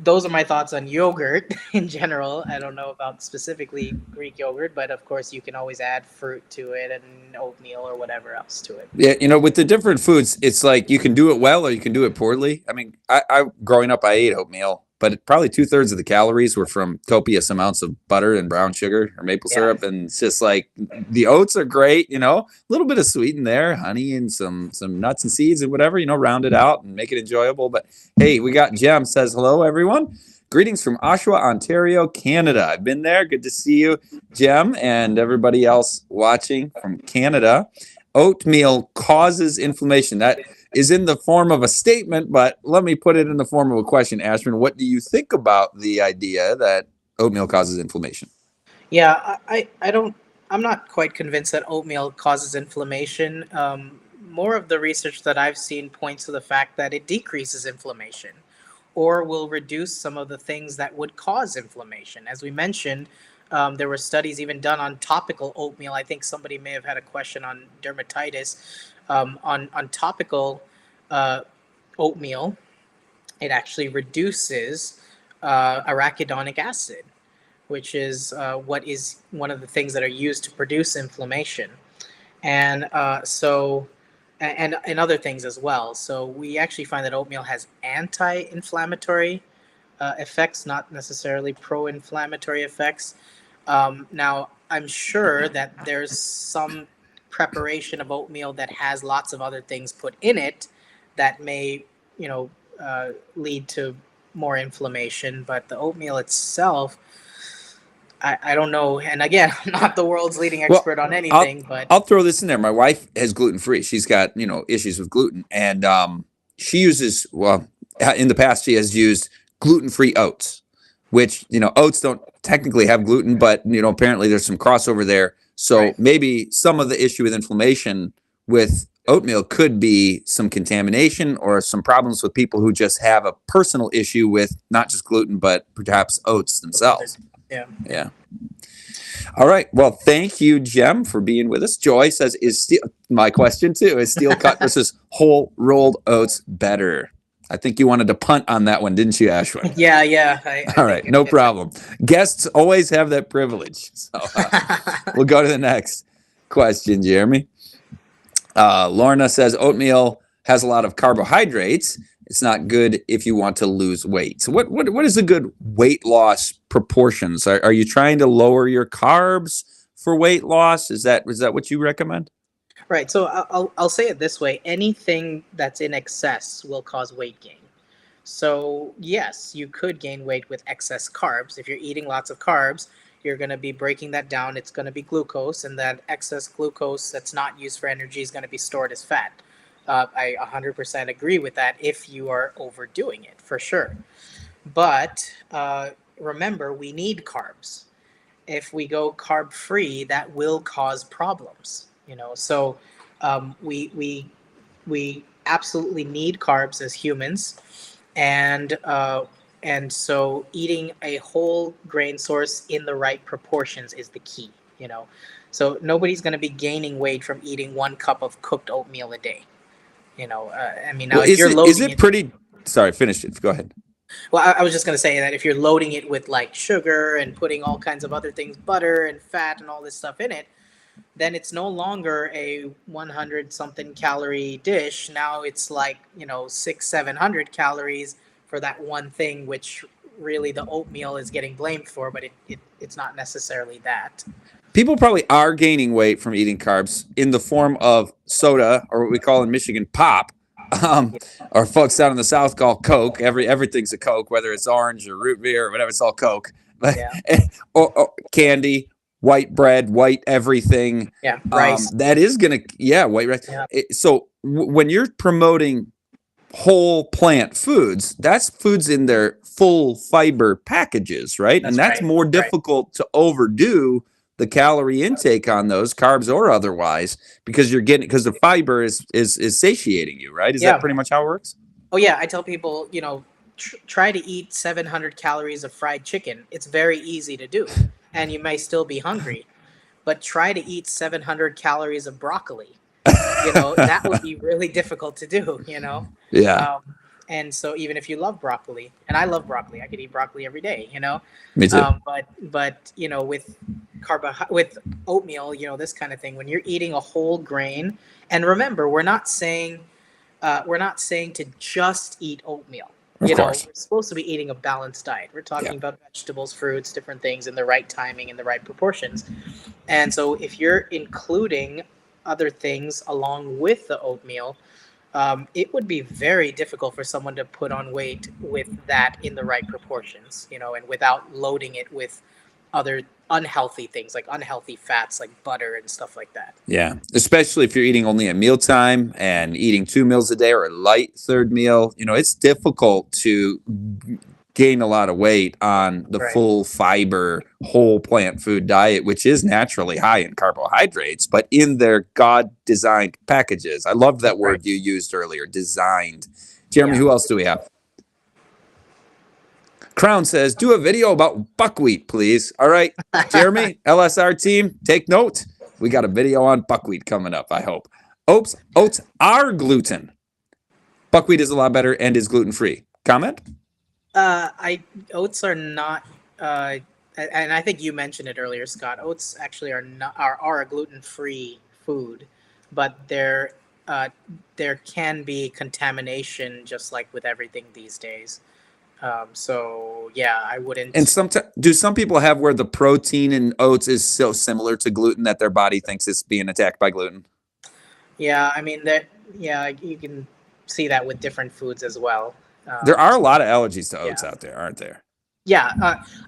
those are my thoughts on yogurt in general. I don't know about specifically Greek yogurt, but of course you can always add fruit to it and oatmeal or whatever else to it. Yeah, with the different foods, it's like you can do it well or you can do it poorly. I mean, I growing up, I ate oatmeal, but probably 2/3 of the calories were from copious amounts of butter and brown sugar or maple Yeah. syrup, and it's just like the oats are great, a little bit of sweet in there, honey and some nuts and seeds and whatever, round it out and make it enjoyable. But hey, we got Jem says hello, everyone. Greetings from Oshawa, Ontario, Canada. I've been there. Good to see you, Jem, and everybody else watching from Canada. Oatmeal causes inflammation. That is in the form of a statement, but let me put it in the form of a question. Ashwin, what do you think about the idea that oatmeal causes inflammation? Yeah, I don't. I'm not quite convinced that oatmeal causes inflammation. More of the research that I've seen points to the fact that it decreases inflammation, or will reduce some of the things that would cause inflammation. As we mentioned, there were studies even done on topical oatmeal. I think somebody may have had a question on dermatitis. On topical uh, oatmeal, it actually reduces arachidonic acid, which is what is one of the things that are used to produce inflammation, and and other things as well. So we actually find that oatmeal has anti-inflammatory effects, not necessarily pro-inflammatory effects. Now, I'm sure that there's some preparation of oatmeal that has lots of other things put in it that may, lead to more inflammation. But the oatmeal itself, I don't know. And again, I'm not the world's leading expert on anything, but I'll throw this in there. My wife has gluten free. She's got issues with gluten, and she uses in the past she has used gluten free oats, which oats don't technically have gluten, but apparently there's some crossover there. So right. maybe some of the issue with inflammation with oatmeal could be some contamination or some problems with people who just have a personal issue with not just gluten but perhaps oats themselves. Yeah. Yeah. All right. Well, thank you, Jem, for being with us. Joy says, my question too, is steel cut versus whole rolled oats better? I think you wanted to punt on that one, didn't you, Ashwin? Yeah. All right. No problem. Guests always have that privilege. So we'll go to the next question, Jeremy. Lorna says, oatmeal has a lot of carbohydrates. It's not good if you want to lose weight. So what is a good weight loss proportions? Are you trying to lower your carbs for weight loss? Is that what you recommend? Right. So I'll say it this way: anything that's in excess will cause weight gain. So yes, you could gain weight with excess carbs. If you're eating lots of carbs, you're going to be breaking that down. It's going to be glucose, and that excess glucose that's not used for energy is going to be stored as fat. I 100% agree with that if you are overdoing it, for sure. But remember, we need carbs. If we go carb free, that will cause problems. So we absolutely need carbs as humans, and so eating a whole grain source in the right proportions is the key. So nobody's going to be gaining weight from eating 1 cup of cooked oatmeal a day. I mean, now if you're loading is it pretty? Sorry, finish it. Go ahead. Well, I was just going to say that if you're loading it with like sugar and putting all kinds of other things, butter and fat and all this stuff in it, then it's no longer a 100 something calorie dish. Now it's like 600-700 calories for that one thing, which really the oatmeal is getting blamed for, but it's not necessarily that. People probably are gaining weight from eating carbs in the form of soda, or what we call in Michigan pop, or folks down in the South call Coke. Everything's a Coke, whether it's orange or root beer or whatever. It's all Coke. Yeah. or candy, white bread, white everything. Yeah, rice. That is gonna, white rice. Yeah. So when you're promoting whole plant foods, that's foods in their full fiber packages, right? And That's that's right. more Right. difficult to overdo the calorie intake on those, carbs or otherwise, because you're getting, because the fiber is satiating you, right? Is that Yeah. pretty much how it works? Oh yeah, I tell people, try to eat 700 calories of fried chicken. It's very easy to do, and you may still be hungry, but try to eat 700 calories of broccoli. That would be really difficult to do. Yeah, Um, and so even if you love broccoli, and I love broccoli, I could eat broccoli every day. me too. But with with oatmeal, this kind of thing, when you're eating a whole grain, and remember, we're not saying to just eat oatmeal. Of course. We're supposed to be eating a balanced diet. We're Yeah. talking about vegetables, fruits, different things in the right timing, in the right proportions. And so if you're including other things along with the oatmeal, it would be very difficult for someone to put on weight with that in the right proportions, and without loading it with other unhealthy things like unhealthy fats like butter and stuff like that. Yeah, especially if you're eating only at mealtime and eating 2 meals a day or a light third meal, it's difficult to gain a lot of weight on the Right. full fiber whole plant food diet, which is naturally high in carbohydrates, but in their God designed packages. I love that Right. word you used earlier, designed. Jeremy, Yeah. who else do we have? Crown says, do a video about buckwheat, please. All right, Jeremy, LSR team, take note. We got a video on buckwheat coming up, I hope. Oats are gluten. Buckwheat is a lot better and is gluten free. Comment? I Oats are not, and I think you mentioned it earlier, Scott. Oats actually are not are a gluten free food, but there can be contamination just like with everything these days. So yeah, I And wouldn't. do some people have where the protein in oats is so similar to gluten that their body thinks it's being attacked by gluten? Yeah, I mean that. Yeah, you can see that with different foods as well. There are a lot of allergies to oats Yeah. out there, aren't there? Yeah,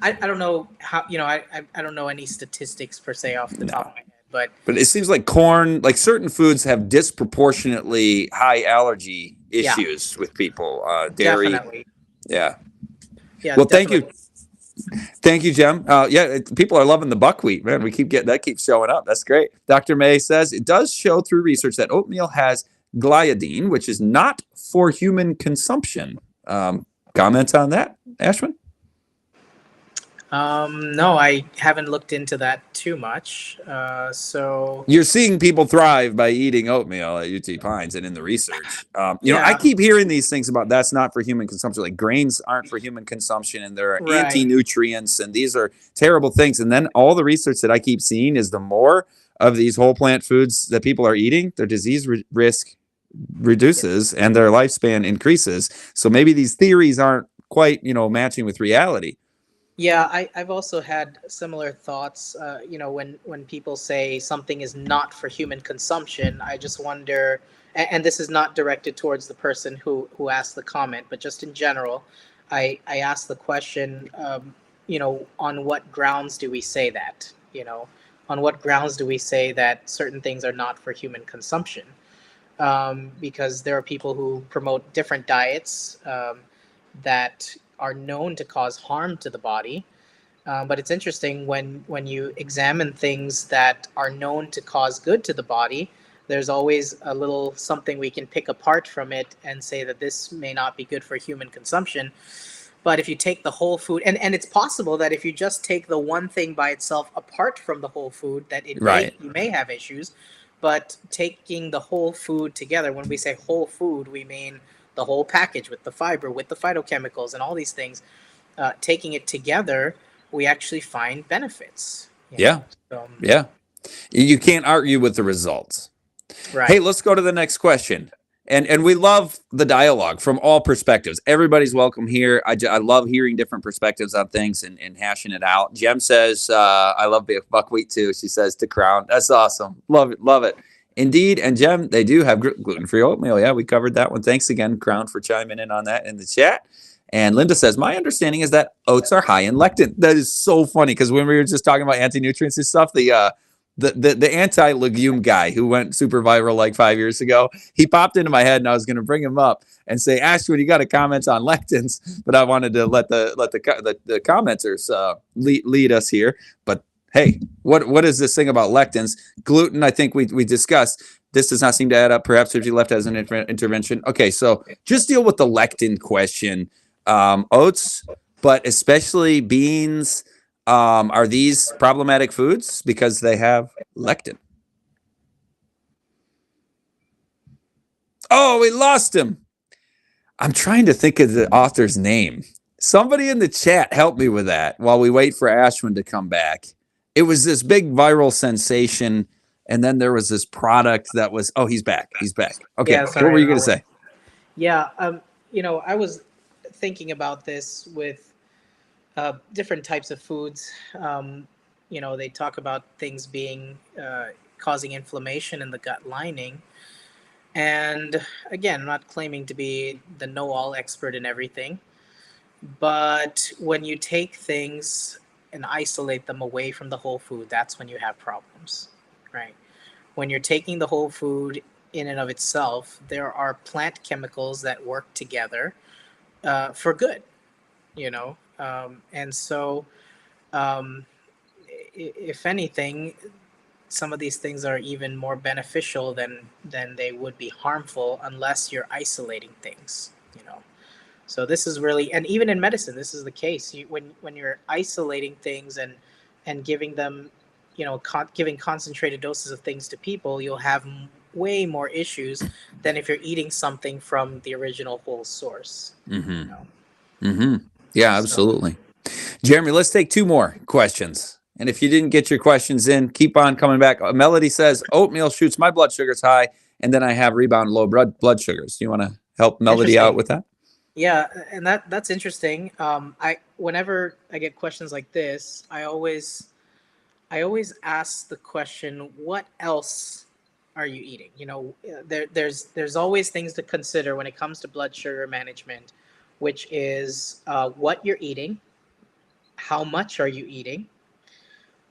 I don't know how I don't know any statistics per se off the top No. of my head, but But it seems like corn, like certain foods have disproportionately high allergy yeah, issues with people. Dairy. definitely. Yeah. Yeah, Well, thank you. definitely. Thank you, Jem. People are loving the buckwheat, man. We keep getting that keeps showing up. That's great. Dr. May says it does show through research that oatmeal has gliadin, which is not for human consumption. Comment on that, Ashwin? No, I haven't looked into that too much. So You're seeing people thrive by eating oatmeal at UT Pines and in the research. I yeah, keep hearing these things about that's not for human consumption. Like grains aren't for human consumption and there are right. anti-nutrients and these are terrible things. And then all the research that I keep seeing is the more of these whole plant foods that people are eating, their disease risk reduces and their lifespan increases. So maybe these theories aren't quite, matching with reality. Yeah, I've also had similar thoughts. When people say something is not for human consumption, I just wonder, and this is not directed towards the person who asked the comment, but just in general, I asked the question, on what grounds do we say that? On what grounds do we say that certain things are not for human consumption? Because there are people who promote different diets that are known to cause harm to the body. But it's interesting when you examine things that are known to cause good to the body. There's always a little something we can pick apart from it and say that this may not be good for human consumption. But if you take the whole food, and it's possible that if you just take the one thing by itself apart from the whole food, that Right. you may have issues. But taking the whole food together, when we say whole food, we mean the whole package with the fiber, with the phytochemicals, and all these things. Taking it together, we actually find benefits. Yeah. Yeah. You can't argue with the results. Right. Hey, let's go to the next question. And we love the dialogue from all perspectives. Everybody's welcome here. I love hearing different perspectives on things and hashing it out. Jem says, I love buckwheat too. She says to Crown. That's awesome. Love it. Love it. Indeed. And Jem, they do have gluten-free oatmeal. Yeah, we covered that one. Thanks again, Crown, for chiming in on that in the chat. And Linda says, my understanding is that oats are high in lectin. That is so funny because when we were just talking about anti-nutrients and stuff, the the anti-legume guy who went super viral like 5 years ago. He popped into my head, and I was going to bring him up and say, Ashwin, you got to comment on lectins, but I wanted to let the commenters lead us here. But hey, what is this thing about lectins? Gluten, I think we discussed. This does not seem to add up. Perhaps if you left as an intervention. Okay, so just deal with the lectin question. Oats, but especially beans. Are these problematic foods because they have lectin? Oh, we lost him. I'm trying to think of the author's name. Somebody in the chat help me with that while we wait for Ashwin to come back. It was this big viral sensation, and then there was this product that was. Oh, he's back. He's back. Okay, Yeah, what were you going to say? Yeah, I was thinking about this with different types of foods. They talk about things being causing inflammation in the gut lining. And again, I'm not claiming to be the know-all expert in everything, but when you take things and isolate them away from the whole food, that's when you have problems, right? When you're taking the whole food in and of itself, there are plant chemicals that work together for good, and so um, if anything, some of these things are even more beneficial than they would be harmful unless you're isolating things. So this is really, and even in medicine, this is the case. When you're isolating things and giving them, giving concentrated doses of things to people, you'll have way more issues than if you're eating something from the original whole source. Yeah, absolutely. Jeremy, let's take two more questions. And if you didn't get your questions in, keep on coming back. Melody says, oatmeal shoots my blood sugars high, and then I have rebound low blood sugars. Do you want to help Melody out with that? Yeah, and that's interesting. Whenever I get questions like this, I always ask the question, what else are you eating? There's always things to consider when it comes to blood sugar management, which is what you're eating, how much are you eating,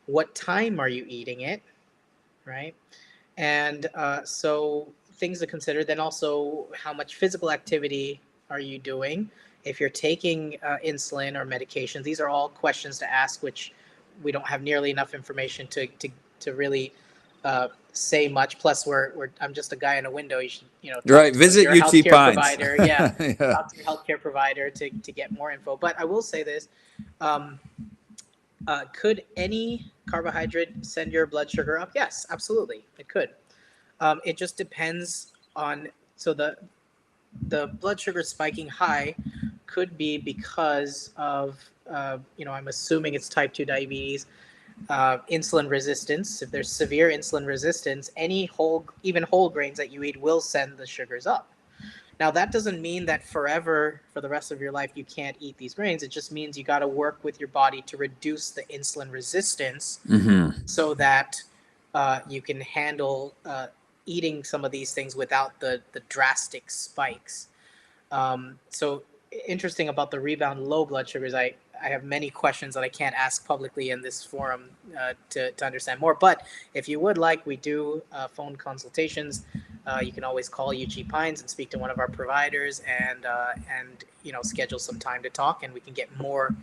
what time are you eating it, right? And so things to consider. Then also, how much physical activity are you doing? If you're taking insulin or medications, these are all questions to ask, which we don't have nearly enough information to really say much. Plus, I'm just a guy in a window. You should talk right. To Visit your UT healthcare Pines. Provider. Yeah, yeah. Talk to your healthcare provider to get more info. But I will say this. Could any carbohydrate send your blood sugar up? Yes, absolutely, it could. It just depends on, so the blood sugar spiking high could be because of I'm assuming it's type 2 diabetes, insulin resistance. If there's severe insulin resistance, even whole grains that you eat will send the sugars up. Now, that doesn't mean that forever, for the rest of your life, you can't eat these grains. It just means you got to work with your body to reduce the insulin resistance so that you can handle eating some of these things without the drastic spikes. So interesting about the rebound low blood sugars. I have many questions that I can't ask publicly in this forum to understand more. But if you would like, we do phone consultations. You can always call UG Pines and speak to one of our providers and schedule some time to talk, and we can get more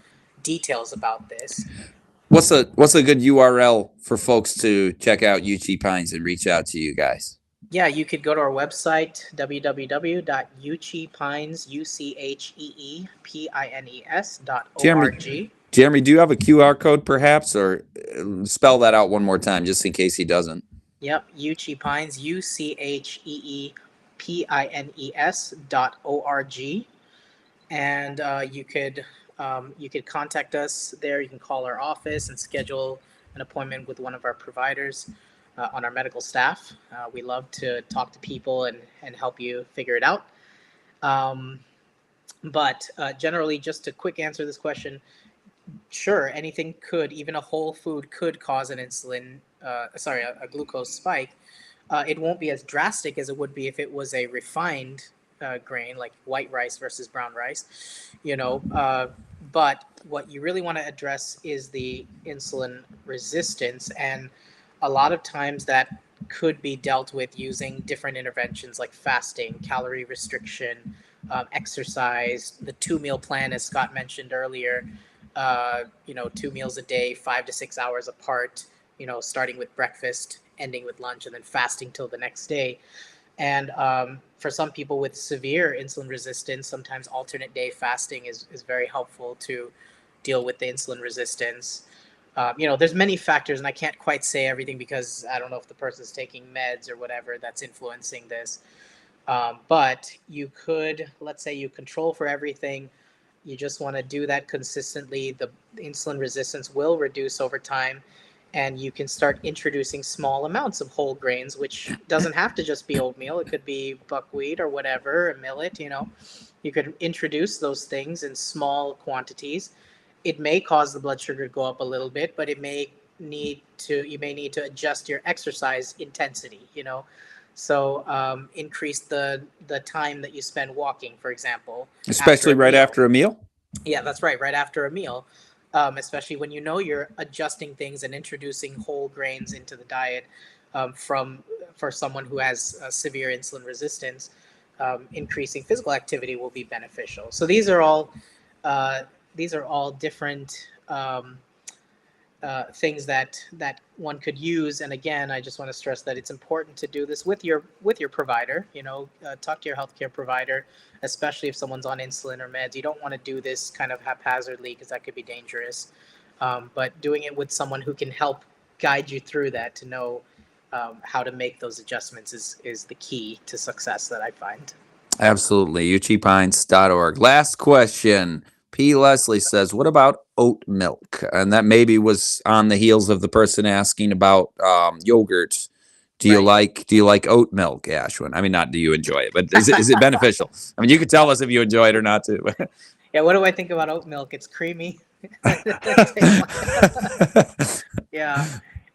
details about this. What's a good URL for folks to check out UG Pines and reach out to you guys? Yeah, you could go to our website, www.uchepines.org. Jeremy, do you have a QR code perhaps, or spell that out one more time just in case he doesn't? Yep, UG Pines, UCHEEPINES.org. And you could contact us there. You can call our office and schedule an appointment with one of our providers on our medical staff. We love to talk to people and help you figure it out. But generally, just to quick answer this question, sure, anything could, even a whole food could cause an a glucose spike. It won't be as drastic as it would be if it was a refined grain, like white rice versus brown rice, but what you really want to address is the insulin resistance. And a lot of times that could be dealt with using different interventions like fasting, calorie restriction, exercise, the 2 meal plan, as Scott mentioned earlier. 2 meals a day, 5 to 6 hours apart. Starting with breakfast, ending with lunch, and then fasting till the next day. And for some people with severe insulin resistance, sometimes alternate day fasting is very helpful to deal with the insulin resistance. There's many factors, and I can't quite say everything because I don't know if the person's taking meds or whatever that's influencing this. But you could, let's say you control for everything. You just want to do that consistently. The insulin resistance will reduce over time, and you can start introducing small amounts of whole grains, which doesn't have to just be oatmeal. It could be buckwheat or whatever, a millet. You could introduce those things in small quantities. It may cause the blood sugar to go up a little bit, but you may need to adjust your exercise intensity. So increase the time that you spend walking, for example, Especially right after a meal. Yeah, that's right. Right after a meal, especially when you're adjusting things and introducing whole grains into the diet, for someone who has severe insulin resistance, increasing physical activity will be beneficial. So these are all different things that one could use. And again, I just want to stress that it's important to do this with your provider. Talk to your healthcare provider, especially if someone's on insulin or meds. You don't want to do this kind of haphazardly because that could be dangerous. But doing it with someone who can help guide you through that to know how to make those adjustments is the key to success that I find. Absolutely. uchipines.org. Last question. P. Leslie says, what about oat milk? And that maybe was on the heels of the person asking about yogurt. Do you like oat milk, Ashwin? I mean, not do you enjoy it, but is it beneficial? I mean, you could tell us if you enjoy it or not too. Yeah, what do I think about oat milk? It's creamy. Yeah.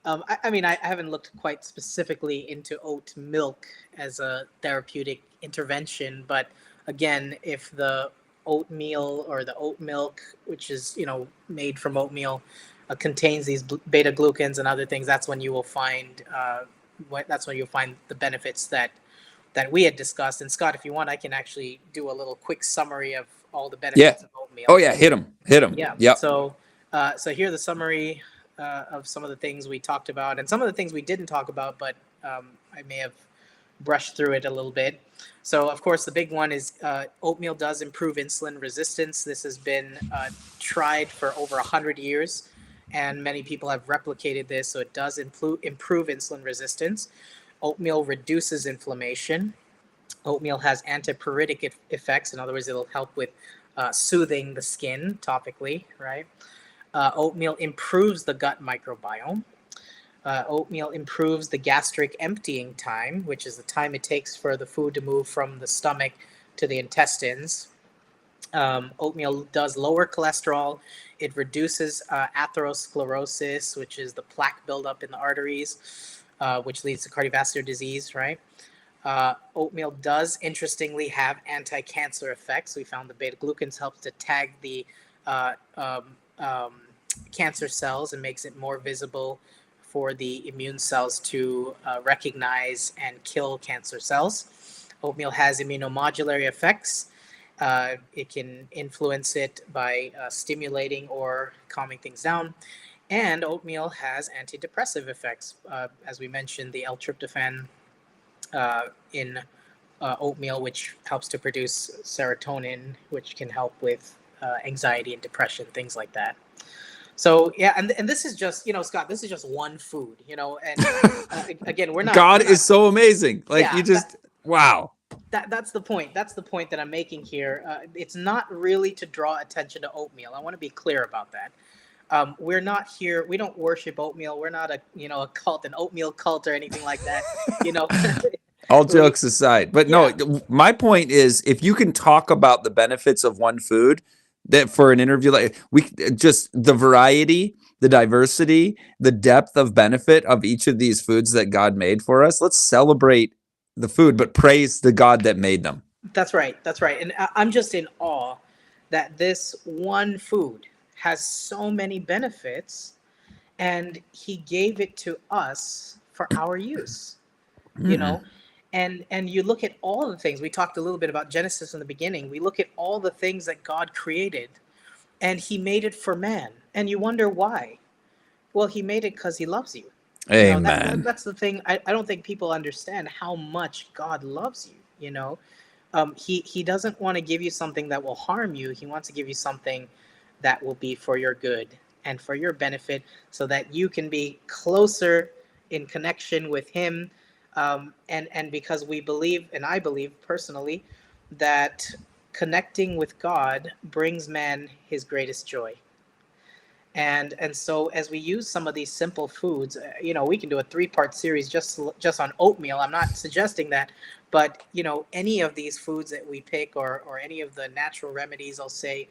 I haven't looked quite specifically into oat milk as a therapeutic intervention, but again, if the oatmeal or the oat milk, which is made from oatmeal, contains these beta glucans and other things, that's when you'll find the benefits that we had discussed. And Scott, if you want, I can actually do a little quick summary of all the benefits of oatmeal. Oh yeah, hit them. Yeah. Yep. So here's the summary of some of the things we talked about and some of the things we didn't talk about, but I may have brushed through it a little bit. So, of course, the big one is oatmeal does improve insulin resistance. This has been tried for over 100 years, and many people have replicated this. So it does improve insulin resistance. Oatmeal reduces inflammation. Oatmeal has antipyretic effects. In other words, it'll help with soothing the skin topically, right? Oatmeal improves the gut microbiome. Oatmeal improves the gastric emptying time, which is the time it takes for the food to move from the stomach to the intestines. Oatmeal does lower cholesterol. It reduces atherosclerosis, which is the plaque buildup in the arteries, which leads to cardiovascular disease, right? Oatmeal does, interestingly, have anti-cancer effects. We found the beta-glucans helps to tag the cancer cells and makes it more visible for the immune cells to recognize and kill cancer cells. Oatmeal has immunomodulatory effects. It can influence it by stimulating or calming things down. And oatmeal has antidepressive effects. As we mentioned, the L-tryptophan in oatmeal, which helps to produce serotonin, which can help with anxiety and depression, things like that. So yeah, and this is just Scott, this is just one food, and again, we're not. God is so amazing. Wow. That's the point. That's the point that I'm making here. It's not really to draw attention to oatmeal. I want to be clear about that. We're not here. We don't worship oatmeal. We're not a cult, an oatmeal cult or anything like that. All jokes aside, but no, my point is, if you can talk about the benefits of one food, that for an interview, like just the variety, the diversity, the depth of benefit of each of these foods that God made for us, let's celebrate the food, but praise the God that made them. That's right. And I'm just in awe that this one food has so many benefits, and he gave it to us for our use, you Mm-hmm. know. And you look at all the things we talked a little bit about Genesis in the beginning. We look at all the things that God created, and he made it for man, and you wonder why. Well, he made it because he loves you. Amen. That's the thing. I don't think people understand how much God loves you. He doesn't want to give you something that will harm you. He wants to give you something that will be for your good and for your benefit, so that you can be closer in connection with him. And because we believe, and I believe personally, that connecting with God brings man his greatest joy. And so as we use some of these simple foods, we can do a 3-part series just on oatmeal. I'm not suggesting that, but any of these foods that we pick, or any of the natural remedies, I'll say,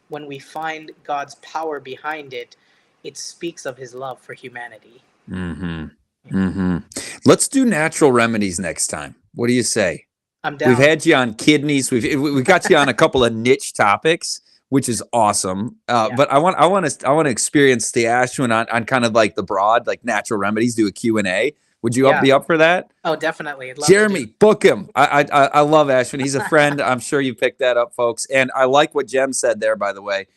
when we find God's power behind it, it speaks of his love for humanity. Mm-hmm. Mm-hmm. Let's do natural remedies next time. What do you say? I'm We've down. had you on kidneys. We've got you on a couple of niche topics, which is awesome. Yeah. But I want to experience the Ashwin on kind of like the broad, like natural remedies. Do a Q&A. Would you Yeah. be up for that? Oh, definitely. I'd love Jeremy, to book him. I love Ashwin. He's a friend. I'm sure you picked that up, folks. And I like what Jem said there, by the way.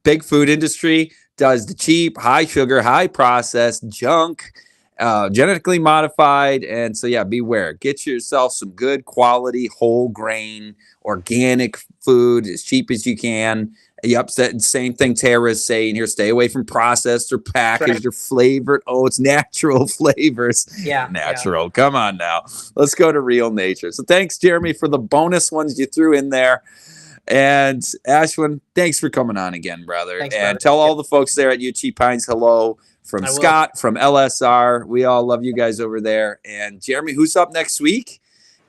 Big food industry does the cheap, high sugar, high processed junk, genetically modified. And so, yeah, beware. Get yourself some good quality, whole grain, organic food as cheap as you can. Yep, same thing Tara's saying here. Stay away from processed or packaged or flavored. Oh, it's natural flavors. Yeah. Natural. Come on now. Let's go to real nature. So thanks, Jeremy, for the bonus ones you threw in there. And Ashwin, thanks for coming on again, brother. Thanks, and brother. tell all the folks there at UT Pines hello from Scott, from LSR. We all love you guys over there. And Jeremy, who's up next week?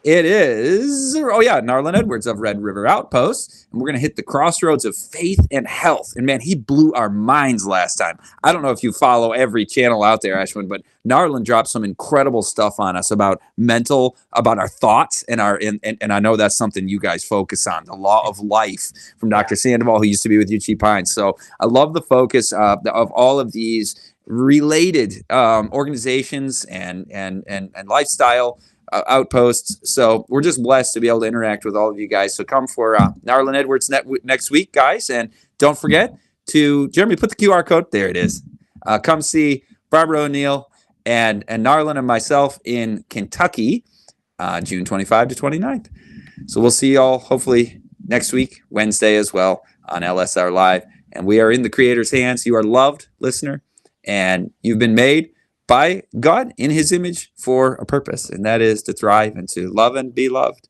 It is, Narlin Edwards of Red River Outpost. And we're going to hit the crossroads of faith and health. And man, he blew our minds last time. I don't know if you follow every channel out there, Ashwin, but Narlin dropped some incredible stuff on us about about our thoughts and and I know that's something you guys focus on, the law of life from Dr. Sandoval, who used to be with UT Pines. So I love the focus of all of these related organizations and lifestyle outposts. So we're just blessed to be able to interact with all of you guys. So come for Narlin Edwards next week, guys. And don't forget to, Jeremy, put the QR code. There it is. Come see Barbara O'Neill and Narlin and myself in Kentucky, June 25 to 29th. So we'll see y'all hopefully next week, Wednesday as well on LSR Live. And we are in the Creator's hands. You are loved, listener, and you've been made by God in his image for a purpose, and that is to thrive and to love and be loved.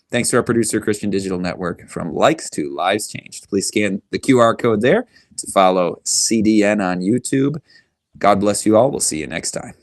Thanks to our producer, Christian Digital Network, from likes to lives changed. Please scan the QR code there to follow CDN on YouTube. God bless you all. We'll see you next time.